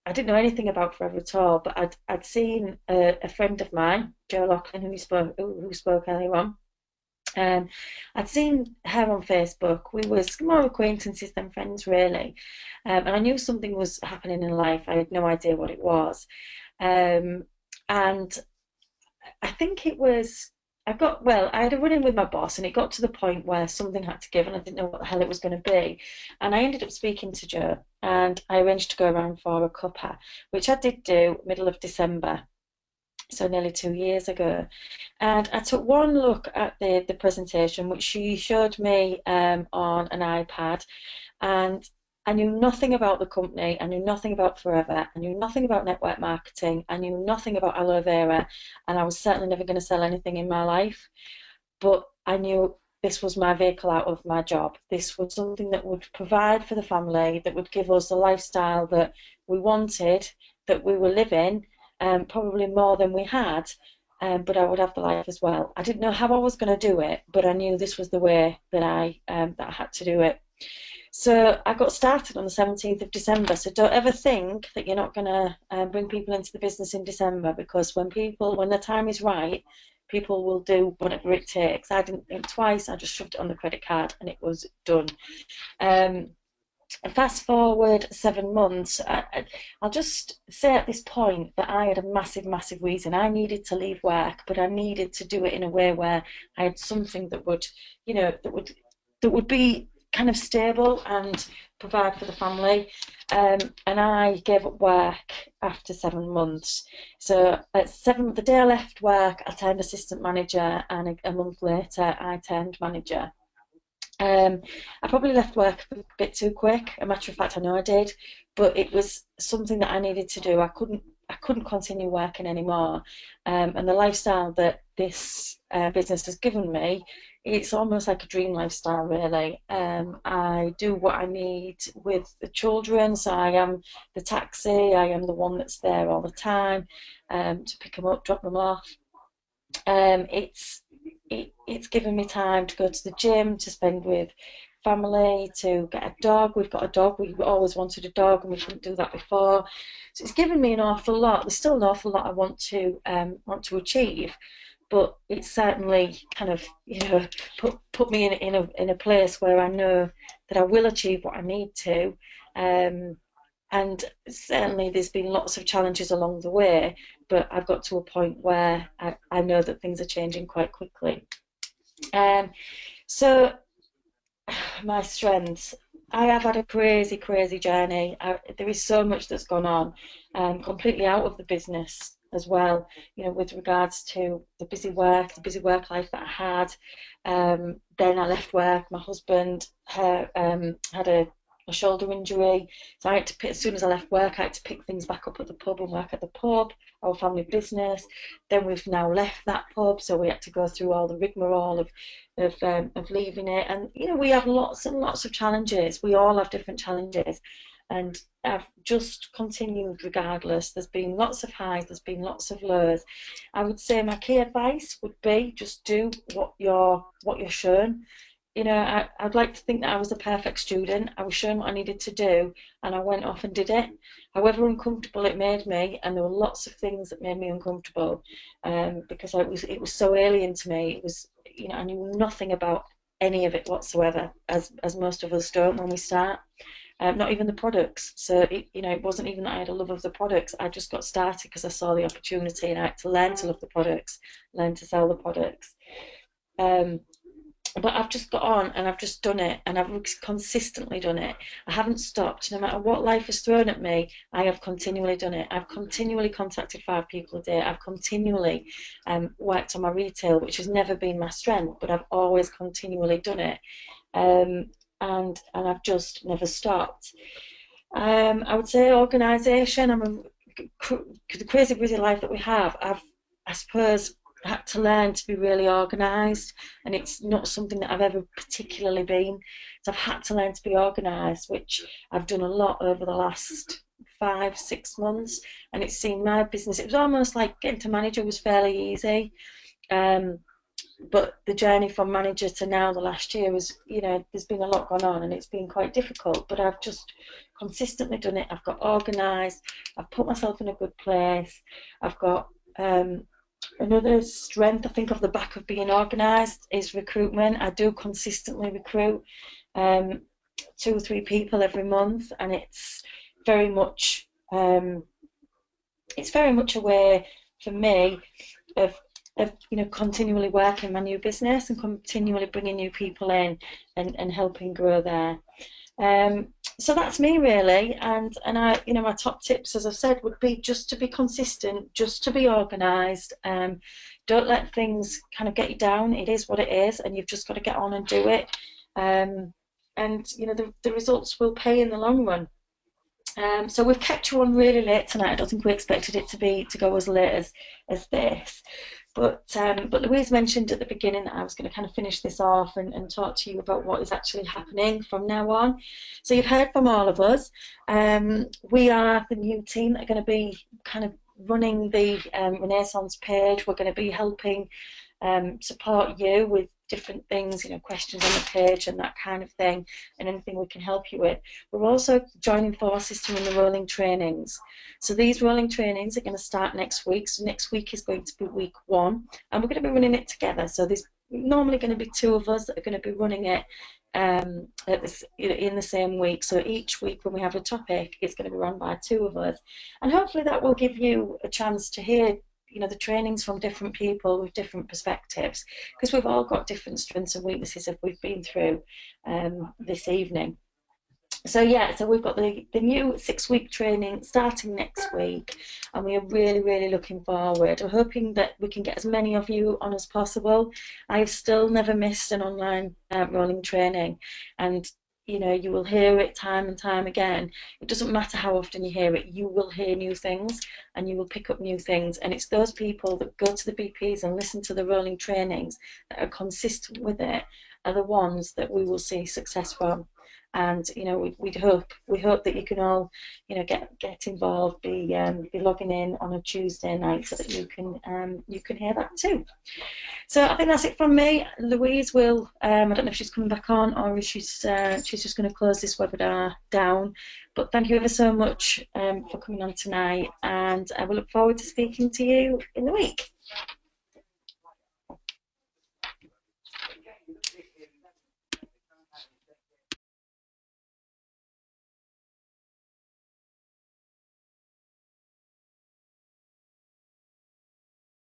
Speaker 11: I didn't know anything about Forever at all, but I'd seen a friend of mine, Jo Lachlan, who spoke earlier on. I'd seen her on Facebook. We was more acquaintances than friends, really. And I knew something was happening in life. I had no idea what it was. And I think it was, I had a run-in with my boss, and it got to the point where something had to give, and I didn't know what the hell it was going to be. And I ended up speaking to Jo, and I arranged to go around for a cuppa, which I did do middle of December, so nearly 2 years ago. And I took one look at the presentation, which she showed me on an iPad, and I knew nothing about the company. I knew nothing about Forever. I knew nothing about network marketing. I knew nothing about aloe vera, and I was certainly never going to sell anything in my life. But I knew this was my vehicle out of my job. This was something that would provide for the family, that would give us the lifestyle that we wanted, that we were living, probably more than we had. but I would have the life as well. I didn't know how I was going to do it, but I knew this was the way that I had to do it. So I got started on the 17th of December. So don't ever think that you're not going to bring people into the business in December, because when the time is right, people will do whatever it takes. I didn't think twice. I just shoved it on the credit card and it was done. Fast forward 7 months, I'll just say at this point that I had a massive reason. I needed to leave work, but I needed to do it in a way where I had something that would, you know, that would be kind of stable and provide for the family. And I gave up work after 7 months. So the day I left work, I turned assistant manager, and a month later I turned manager. I probably left work a bit too quick. A matter of fact, I know I did, but it was something that I needed to do. I couldn't continue working anymore, and the lifestyle that this business has given me, it's almost like a dream lifestyle, really. I do what I need with the children, so I am the taxi, I am the one that's there all the time to pick them up, drop them off. It's given me time to go to the gym, to spend with family, to get a dog. We've got a dog. We always wanted a dog, and we couldn't do that before. So it's given me an awful lot. There's still an awful lot I want to achieve, but it's certainly kind of, you know, put me in a place where I know that I will achieve what I need to. And certainly there's been lots of challenges along the way, but I've got to a point where I know that things are changing quite quickly. So my strengths. I have had a crazy journey. There is so much that's gone on, completely out of the business as well, you know, with regards to the busy work life that I had. Then I left work. My husband had a shoulder injury, so I had to as soon as I left work, I had to pick things back up at the pub and work at the pub, our family business. Then we've now left that pub, so we had to go through all the rigmarole of leaving it. And you know, we have lots and lots of challenges. We all have different challenges, and I've just continued regardless. There's been lots of highs, there's been lots of lows. I would say my key advice would be just do what you're shown. You know, I'd like to think that I was a perfect student. I was shown what I needed to do, and I went off and did it. However uncomfortable it made me, and there were lots of things that made me uncomfortable, because it was so alien to me. It was, you know, I knew nothing about any of it whatsoever, as most of us don't when we start. Not even the products. So you know, it wasn't even that I had a love of the products. I just got started because I saw the opportunity, and I had to learn to love the products, learn to sell the products. But I've just got on and I've just done it, and I've consistently done it. I haven't stopped. No matter what life has thrown at me, I have continually done it. I've continually contacted 5 people a day. I've continually worked on my retail, which has never been my strength, but I've always continually done it. And I've just never stopped. I would say organisation. The crazy busy life that we have, I suppose, had to learn to be really organised, and it's not something that I've ever particularly been. So I've had to learn to be organised, which I've done a lot over the last 5-6 months, and it's seen my business. It was almost like getting to manager was fairly easy, but the journey from manager to now, the last year, was, you know, there's been a lot going on, and it's been quite difficult, but I've just consistently done it. I've got organised, I've put myself in a good place, I've got another strength, I think, off the back of being organised is recruitment. I do consistently recruit 2 or 3 people every month, and it's very much a way for me of you know, continually working my new business and continually bringing new people in and helping grow there. So that's me, really, and I, you know, my top tips, as I've said, would be just to be consistent, just to be organised. Don't let things kind of get you down. It is what it is, and you've just got to get on and do it. And you know, the results will pay in the long run. So we've kept you on really late tonight. I don't think we expected it to go as late as this. But Louise mentioned at the beginning that I was going to kind of finish this off and talk to you about what is actually happening from now on. So you've heard from all of us. We are the new team that are going to be kind of running the Renaissance page. We're going to be helping support you with different things, you know, questions on the page and that kind of thing, and anything we can help you with. We're also joining forces to run the rolling trainings. So these rolling trainings are going to start next week. So next week is going to be week 1, and we're going to be running it together. So there's normally going to be 2 of us that are going to be running it in the same week. So each week when we have a topic, it's going to be run by 2 of us, and hopefully that will give you a chance to hear, you know, the trainings from different people with different perspectives, because we've all got different strengths and weaknesses that we've been through this evening. So yeah, so we've got the new 6-week training starting next week, and we are really, really looking forward. We're hoping that we can get as many of you on as possible. I've still never missed an online rolling training, and you know, you will hear it time and time again. It doesn't matter how often you hear it, you will hear new things and you will pick up new things. And it's those people that go to the BPs and listen to the rolling trainings that are consistent with it are the ones that we will see success from. And you know, we hope that you can all, you know, get involved, be logging in on a Tuesday night so that you can hear that too. So I think that's it from me. Louise will, I don't know if she's coming back on or if she's just going to close this webinar down. But thank you ever so much for coming on tonight, and I will look forward to speaking to you in the week.